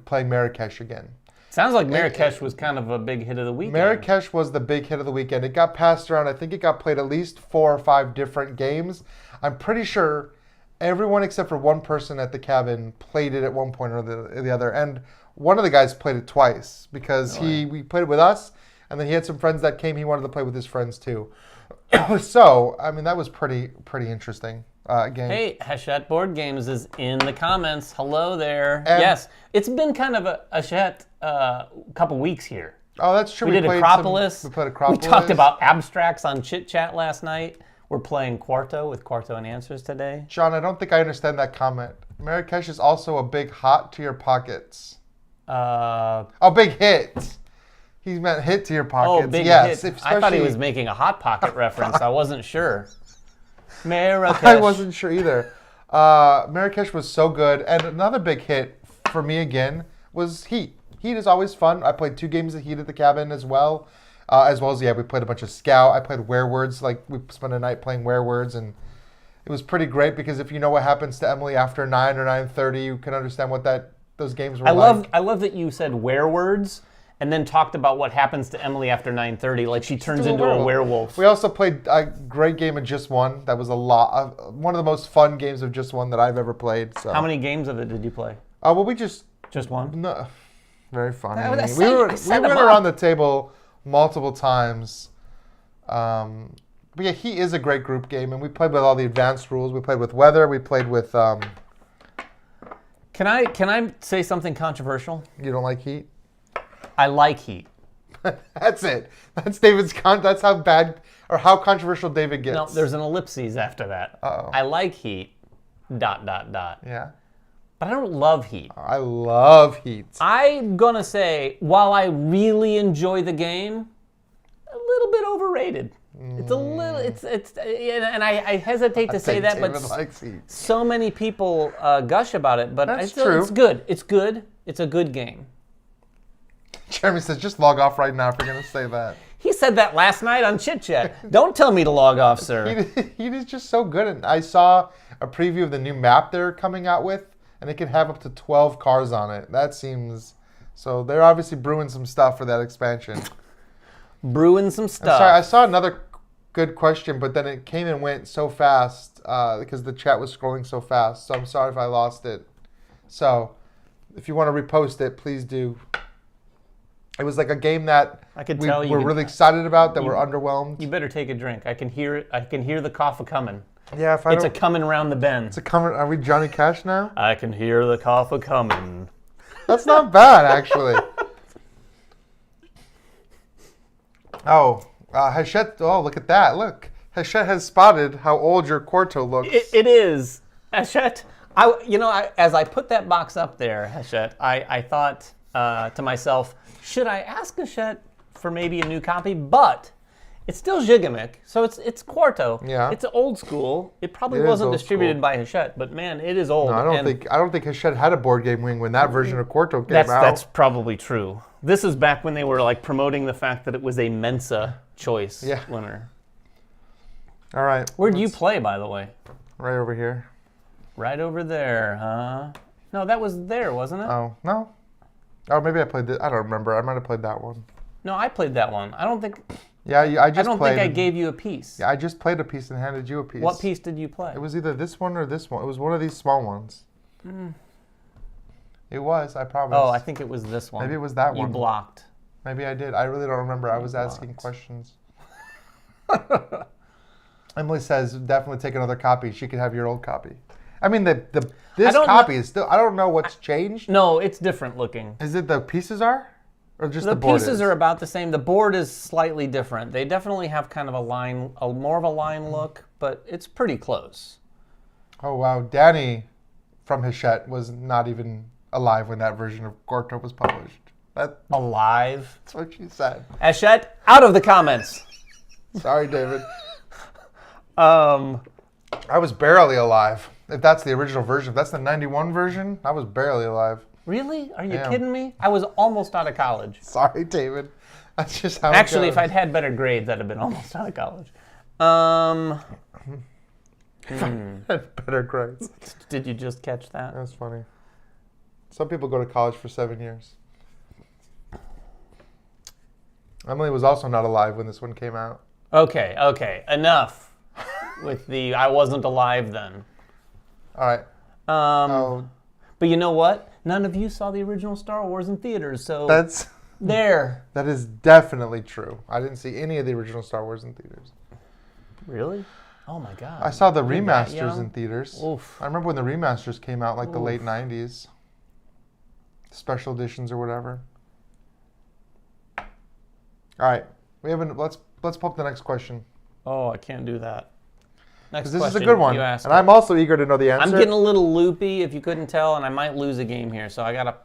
playing Marrakesh again. Sounds like Marrakesh was kind of a big hit of the weekend. Marrakesh was the big hit of the weekend. It got passed around. I think it got played at least 4 or 5 different games. I'm pretty sure everyone except for one person at the cabin played it at one point or the other. And one of the guys played it twice because we played it with us, and then he had some friends that came. He wanted to play with his friends too. So, I mean, that was pretty interesting game. Hey, Hachette Board Games is in the comments. Hello there. And yes, it's been kind of a Hachette couple weeks here. Oh, that's true. We did Acropolis. We played Acropolis. We talked about abstracts on Chit Chat last night. We're playing Quarto with Quarto and Answers today. John, I don't think I understand that comment. Marrakesh is also a big hot to your pockets. Big hit. He meant hit to your pockets. Oh, big hit. I thought he was making a Hot Pocket reference. I wasn't sure. Marrakesh. I wasn't sure either. Marrakesh was so good. And another big hit for me again was Heat. Heat is always fun. I played 2 games of Heat at the cabin as well. We played a bunch of Scout. I played Werewords. Like, we spent a night playing Werewords, and it was pretty great because if you know what happens to Emily after 9 or 9:30, you can understand what those games were like. I love that you said Werewords and then talked about what happens to Emily after 9:30, like she turns into a werewolf. We also played a great game of Just One. That was one of the most fun games of Just One that I've ever played. So. How many games of it did you play? We just one. No, very funny. We went around the table multiple times. But yeah, Heat is a great group game, and we played with all the advanced rules. We played with weather. We played with. Can I say something controversial? You don't like Heat? I like Heat. That's it. That's David's that's how bad or how controversial David gets. No, there's an ellipses after that. Uh-oh. I like Heat. ... Yeah. But I don't love Heat. I love Heat. I'm gonna say, while I really enjoy the game, a little bit overrated. It's a little. And I hesitate to say that, but so many people gush about it. But that's true. It's good. It's good. It's a good game. Jeremy says, just log off right now if you're going to say that. He said that last night on Chit Chat. Don't tell me to log off, sir. He is just so good. And I saw a preview of the new map they're coming out with, and it can have up to 12 cars on it. That seems... So they're obviously brewing some stuff for that expansion. Brewing some stuff. I'm sorry, I saw another good question, but then it came and went so fast because the chat was scrolling so fast. So I'm sorry if I lost it. So if you want to repost it, please do. It was like a game that we're really excited about, that we're underwhelmed. You better take a drink. I can hear it. I can hear the cough a-coming. Yeah, it's a coming around the bend. It's a coming. Are we Johnny Cash now? I can hear the cough a-coming. That's not bad, actually. Hachette. Oh, look at that. Look. Hachette has spotted how old your Quarto looks. It is. Hachette, as I put that box up there, Hachette, I thought to myself, should I ask Hachette for maybe a new copy? But It's still Gigamic, so it's Quarto. Yeah. It's old school. It probably It is wasn't old distributed school. by Hachette, but man, it is old. No, I don't think Hachette had a board game wing when that version of Quarto came out. That's probably true. This is back when they were like promoting the fact that it was a Mensa choice winner. All right. Where'd you play, by the way? Right over here. Right over there, huh? No, that was there, wasn't it? Oh, no. Oh, maybe I played I don't remember. I might have played that one. No, I played that one. I don't think. Yeah, I just don't played. think I gave you a piece. Yeah, I just played a piece and handed you a piece. What piece did you play? It was either this one or this one. It was one of these small ones. It was, I promise. Oh, I think it was this one. Maybe it was that one. You blocked. Maybe I did. I really don't remember. I was asking questions. Emily says, definitely take another copy. She could have your old copy. I mean, this copy is still, I don't know what's changed. No, it's different looking. Is it the pieces are? Or just the board? The pieces are about the same. The board is slightly different. They definitely have kind of more of a line look, but it's pretty close. Oh, wow. Danny from Hachette was not even alive when that version of Quarto was published. Alive? That's what she said. Hachette, out of the comments. Sorry, David. I was barely alive. If that's the original version, if that's the 91 version, I was barely alive. Really? Are you kidding me? I was almost out of college. Sorry, David. That's just how Actually, it goes. if I'd had better grades, I'd have been almost out of college. Better grades. Did you just catch that? That's funny. Some people go to college for 7 years. Emily was also not alive when this one came out. Okay. Enough with the I wasn't alive then. All right. But you know what? None of you saw the original Star Wars in theaters, so That is definitely true. I didn't see any of the original Star Wars in theaters. Really? Oh my God. I saw the remasters in theaters. Oof. I remember when the remasters came out, like the late 90s. Special editions or whatever. All right. Let's pull up the next question. Oh, I can't do that. Next This question. is a good one. And I'm also eager to know the answer. I'm getting a little loopy, if you couldn't tell, and I might lose a game here, so I gotta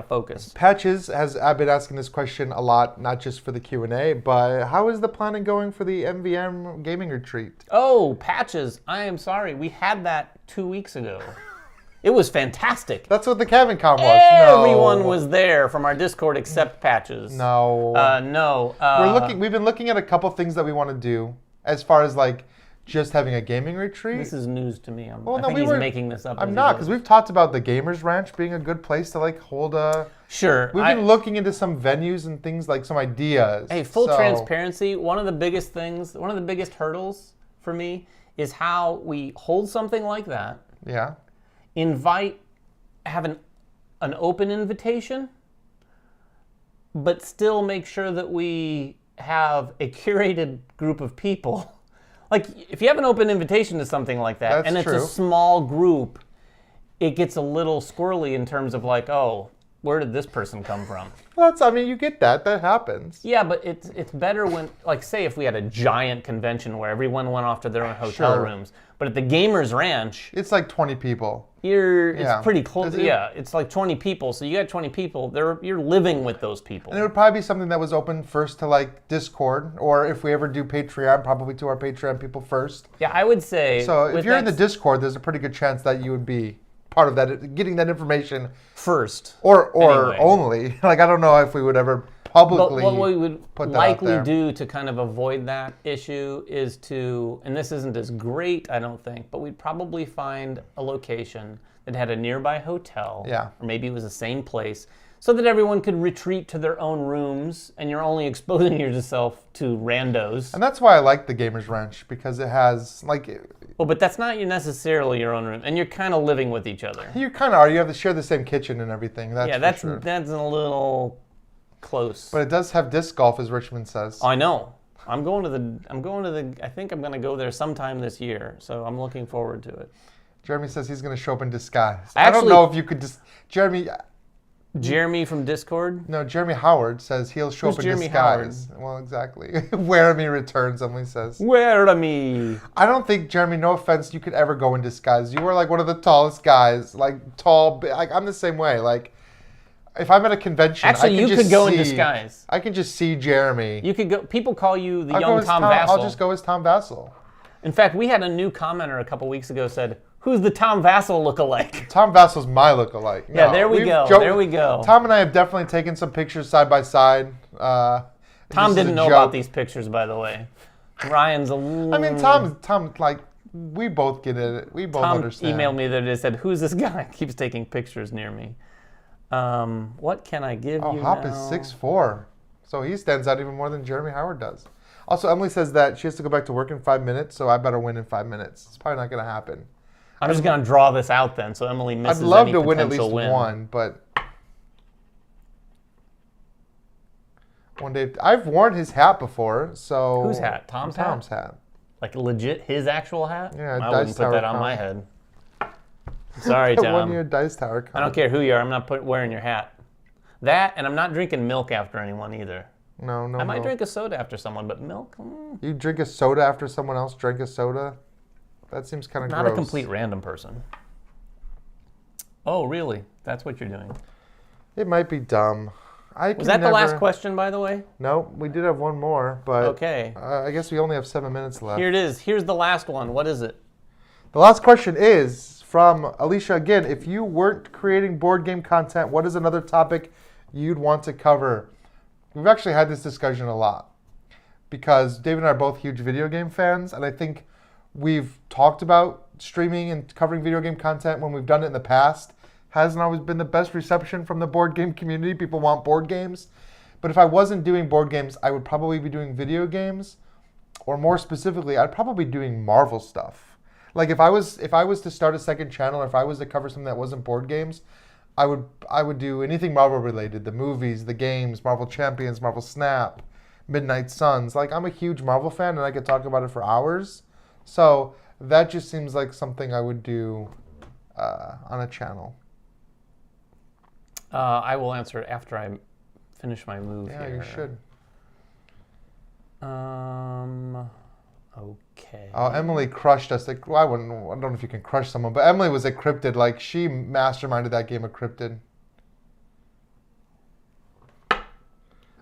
focus. Patches I've been asking this question a lot, not just for the Q&A, but how is the planning going for the MVM gaming retreat? Oh, Patches, I am sorry. We had that 2 weeks ago. It was fantastic. That's what the Cabin Con was. Everyone was there from our Discord except Patches. No. No. We've been looking at a couple things that we want to do as far as like just having a gaming retreat. This is news to me. I think he's making this up. I'm not, because we've talked about the Gamers Ranch being a good place to like hold a... Sure. We've been looking into some venues and things, like some ideas. Hey, full transparency, one of the biggest hurdles for me is how we hold something like that. Yeah. Have an open invitation, but still make sure that we have a curated group of people. Like, if you have an open invitation to something like that, and it's a small group, it gets a little squirrely in terms of like, oh, where did this person come from? You get that. That happens. Yeah, but it's better when, like, say if we had a giant convention where everyone went off to their own hotel rooms, but at the Gamers Ranch... It's like 20 people. It's pretty close. It's like 20 people. So you got 20 people. You're living with those people. And it would probably be something that was open first to like Discord, or if we ever do Patreon, probably to our Patreon people first. Yeah, I would say... So if you're in the Discord, there's a pretty good chance that you would be part of that, getting that information first. Or only. Like, I don't know if we would ever publicly But what we would put that likely do to kind of avoid that issue is to, and this isn't as great, I don't think, but we'd probably find a location that had a nearby hotel, or maybe it was the same place, so that everyone could retreat to their own rooms, and you're only exposing yourself to randos. And that's why I like the Gamers Ranch, because it has, like... Well, but that's not necessarily your own room, and you're kind of living with each other. You kind of are. You have to share the same kitchen and everything. That's a little close. But it does have disc golf, as Richmond says. I know. I think I'm going to go there sometime this year, so I'm looking forward to it. Jeremy says he's going to show up in disguise. I don't know if you could just... Jeremy from Discord? No, Jeremy Howard says he'll show up in disguise. Howard? Well, exactly. Weremy returns, Emily says. Weremy. I don't think, Jeremy, no offense, you could ever go in disguise. You were like one of the tallest guys. Like, tall, like, I'm the same way. Like, if I'm at a convention, actually, you could go in disguise. I can just see Jeremy. You could go. People call you the young Tom Vassell. I'll just go as Tom Vassell. In fact, we had a new commenter a couple weeks ago said, "Who's the Tom Vassell lookalike?" Tom Vassell's my lookalike. No, yeah, there we go. There we go. Tom and I have definitely taken some pictures side by side. Tom didn't know about these pictures, by the way. Ryan's a little... I mean, Tom, like, we both get it. We both understand. Tom emailed me that it said, "Who's this guy? Keeps taking pictures near me." What can I give you Hop now? is 6'4", so he stands out even more than Jeremy Howard does. Also, Emily says that she has to go back to work in 5 minutes, so I better win in 5 minutes. It's probably not going to happen. I'm just going to draw this out then, so Emily misses any potential win. I'd love to win at least one, but one day I've worn his hat before. So whose hat? Tom's hat. Like legit, his actual hat? Yeah, I wouldn't put that on my head. Sorry, Tom. 1 year Dice Tower. I don't care who you are. I'm not wearing your hat. That, and I'm not drinking milk after anyone either. No. I might drink a soda after someone, but milk? You drink a soda after someone else drank a soda? That seems kind of gross. Not a complete random person. Oh, really? That's what you're doing? It might be dumb. Was that the last question, by the way? No, we did have one more, but okay. I guess we only have 7 minutes left. Here it is. Here's the last one. What is it? The last question is from Alicia again. If you weren't creating board game content, what is another topic you'd want to cover? We've actually had this discussion a lot because David and I are both huge video game fans, and I think we've talked about streaming and covering video game content when we've done it in the past. Hasn't always been the best reception from the board game community. People want board games. But if I wasn't doing board games, I would probably be doing video games. Or more specifically, I'd probably be doing Marvel stuff. Like if I was to start a second channel, or if I was to cover something that wasn't board games, I would do anything Marvel related. The movies, the games, Marvel Champions, Marvel Snap, Midnight Suns. Like I'm a huge Marvel fan and I could talk about it for hours. So that just seems like something I would do on a channel. I will answer it after I finish my move here. Yeah, you should. Okay. Oh, Emily crushed us. Like, well, I don't know if you can crush someone, but Emily was at Cryptid. Like, she masterminded that game of Cryptid.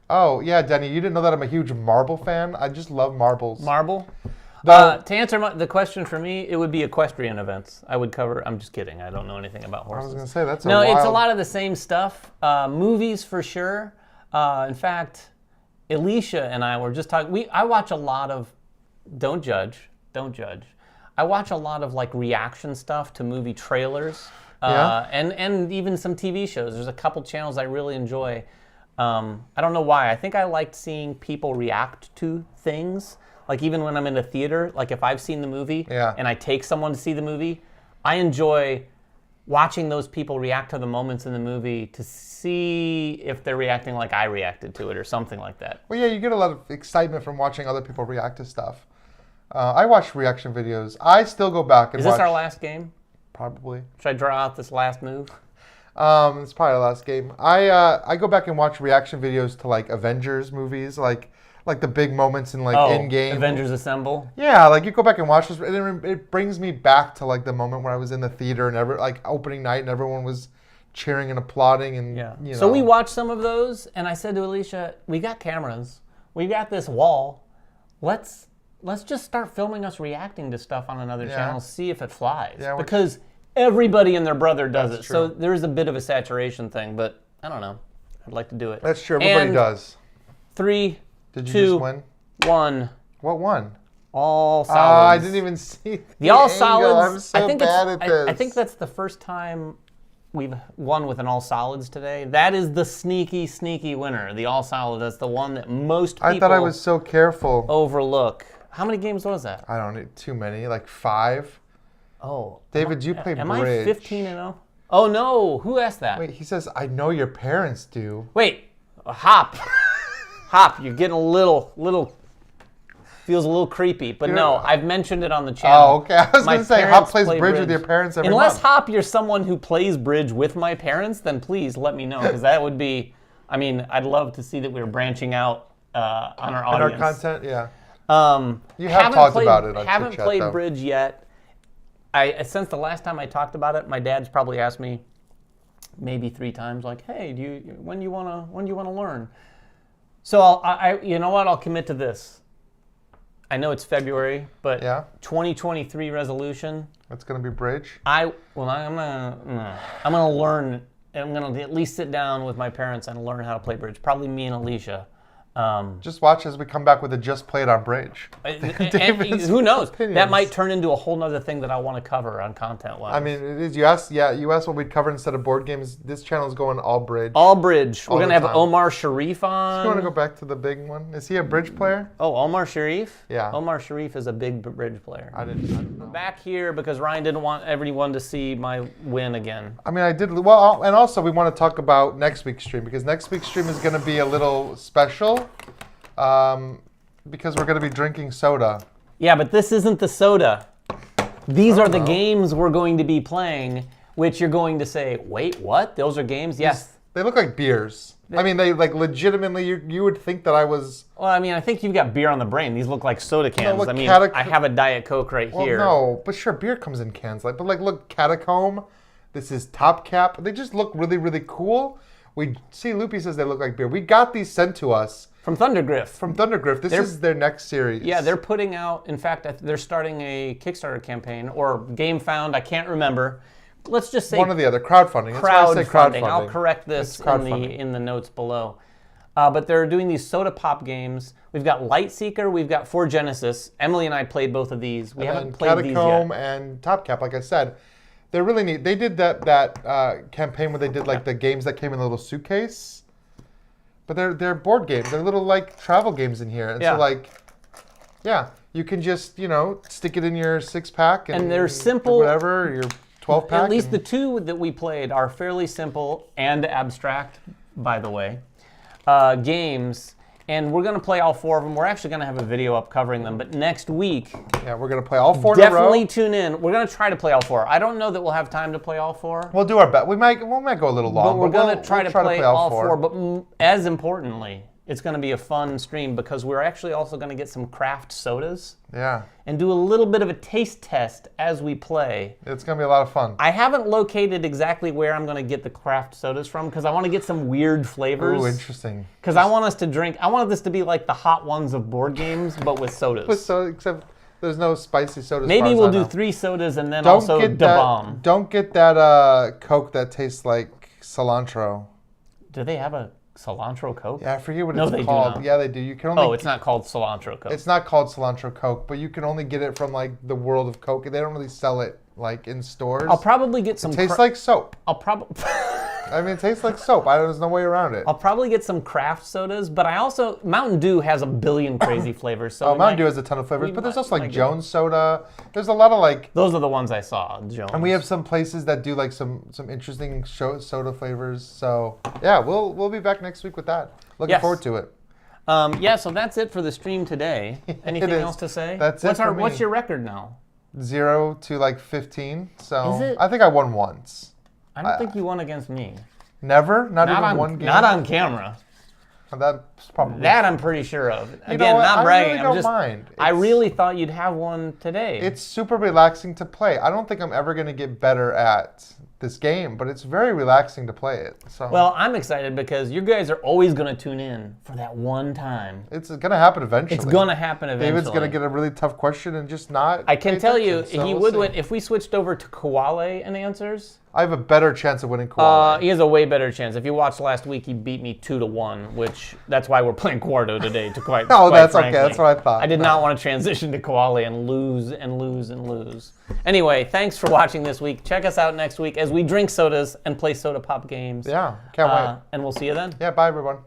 Oh, yeah, Denny, you didn't know that I'm a huge Marble fan? I just love marbles. Marble? To answer the question for me, it would be equestrian events. I would cover. I'm just kidding. I don't know anything about horses. I was going to say, that's it's a lot of the same stuff. Movies for sure. In fact, Alicia and I were just talking. I watch a lot of. Don't judge. I watch a lot of like reaction stuff to movie trailers. And even some TV shows. There's a couple channels I really enjoy. I don't know why. I think I liked seeing people react to things. Like even when I'm in a theater, like if I've seen the movie and I take someone to see the movie, I enjoy watching those people react to the moments in the movie to see if they're reacting like I reacted to it or something like that. Well, yeah, you get a lot of excitement from watching other people react to stuff. I watch reaction videos. I still go back and watch. Is this our last game? Probably. Should I draw out this last move? It's probably the last game. I go back and watch reaction videos to like Avengers movies, like the big moments in like in-game. Avengers Assemble? Yeah, like you go back and watch this, and it brings me back to like the moment when I was in the theater and like opening night and everyone was cheering and applauding and you know. So we watched some of those, and I said to Alicia, "We got cameras, we got this wall. Let's just start filming us reacting to stuff on another channel, see if it flies." Yeah, because everybody and their brother does it, so there's a bit of a saturation thing. But I don't know. I'd like to do it. That's true. Everybody does. 3, Did you 2, just win? 1. What won? All solids. I didn't even see the all solids. I'm so bad at this. I think that's the first time we've won with an all solids today. That is the sneaky winner. The all solid. That's the one that most people. I thought I was so careful. Overlook. How many games was that? I don't need too many. Like 5. Oh. David, you play bridge. Am I 15-0? Oh no! Who asked that? Wait, he says I know your parents do. Wait, Hop. Hop, you're getting a little, feels a little creepy. But no, I've mentioned it on the channel. Oh, okay. I was going to say, Hop plays bridge with your parents every Unless month. Hop, you're someone who plays bridge with my parents, then please let me know. Because that would be, I mean, I'd love to see that we were branching out on our audience. In our content, yeah. You have talked about it on haven't Chit Chat, played though. bridge yet. Since the last time I talked about it, my dad's probably asked me maybe 3 times, like, hey, when do you want to learn? So you know what? I'll commit to this. I know it's February, but 2023 resolution. That's gonna be bridge. I'm gonna learn. I'm gonna at least sit down with my parents and learn how to play bridge. Probably me and Alicia. Just watch as we come back with a just played on bridge. And who knows? Opinions. That might turn into a whole nother thing that I want to cover on content-wise. I mean, it is. You asked what we'd cover instead of board games. This channel is going all bridge. All bridge. We're going to have Omar Sharif on. You want to go back to the big one? Is he a bridge player? Oh, Omar Sharif? Yeah. Omar Sharif is a big bridge player. I didn't know. Back here because Ryan didn't want everyone to see my win again. I mean, I did. Well, and also we want to talk about next week's stream because next week's stream is going to be a little special. Because we're going to be drinking soda. Yeah, but this isn't the soda. These are the games we're going to be playing, which you're going to say, wait, what? Those are games? Yes. They look like beers. I mean, they like legitimately, you would think that I was... Well, I mean, I think you've got beer on the brain. These look like soda cans. No, I have a Diet Coke right here. No, but sure, beer comes in cans. But look, Catacomb. This is Top Cap. They just look really, really cool. We see Loopy says they look like beer. We got these sent to us. From Thundergriff. This is their next series. Yeah, they're putting out, in fact, they're starting a Kickstarter campaign, or Game Found, I can't remember. Let's just say... one or the other, crowdfunding. That's why I say crowdfunding. I'll correct this in the notes below. But they're doing these soda pop games. We've got Lightseeker, we've got For Genesis. Emily and I played both of these. We haven't played these yet. Catacomb and Top Cap, like I said. They're really neat. They did that campaign where they did like the games that came in a little suitcase. But they're board games. They're little like travel games in here. And so you can just, stick it in your 6-pack and they're simple, whatever, your 12-pack. At least the 2 that we played are fairly simple and abstract, by the way, games. And we're going to play all 4 of them. We're actually going to have a video up covering them. But next week... yeah, we're going to play all 4 in a row. Definitely tune in. We're going to try to play all 4. I don't know that we'll have time to play all 4. We'll do our best. We might go a little long. But we're going to try to play all 4. But as importantly, it's going to be a fun stream because we're actually also going to get some craft sodas. Yeah. And do a little bit of a taste test as we play. It's going to be a lot of fun. I haven't located exactly where I'm going to get the craft sodas from because I want to get some weird flavors. Ooh, interesting. Because I want this to be like the Hot Ones of board games, but with sodas. Except there's no spicy sodas. Maybe we'll do 3 sodas and then also Da Bomb. Don't get that Coke that tastes like cilantro. Do they have a cilantro Coke? Yeah, I forget what it's called. Do not. Yeah, they do. You can only. Oh, it's not called cilantro Coke. It's not called cilantro Coke, but you can only get it from like the world of Coke. They don't really sell it like in stores. I'll probably get some. It tastes like soap. I'll probably. I mean, it tastes like soap. There's no way around it. I'll probably get some craft sodas, but I also Mountain Dew has a billion crazy flavors. So Mountain Dew has a ton of flavors, but there's also like Jones soda. There's a lot of like. Those are the ones I saw, Jones. And we have some places that do like some interesting soda flavors. So yeah, we'll be back next week with that. Looking forward to it. So that's it for the stream today. Anything else to say? That's it for me. What's your record now? 0 to like 15. So is it? I think I won once. I don't think you won against me. Never? Not even one game? Not on camera. That's probably that I'm pretty sure of. Again, not bragging. I really don't mind. I really thought you'd have one today. It's super relaxing to play. I don't think I'm ever going to get better at this game, but it's very relaxing to play it. So. Well, I'm excited because you guys are always going to tune in for that one time. It's going to happen eventually. It's going to happen eventually. David's going to get a really tough question and just not. I can tell you, he would win if we switched over to Koale and answers. I have a better chance of winning Koale. He has a way better chance. If you watched last week, he beat me 2-1, which that's why we're playing Quarto today. That's frankly. Okay. That's what I thought. I did not want to transition to Koale and lose and lose and lose. Anyway, thanks for watching this week. Check us out next week as we drink sodas and play soda pop games. Yeah, can't wait. And we'll see you then. Yeah, bye everyone.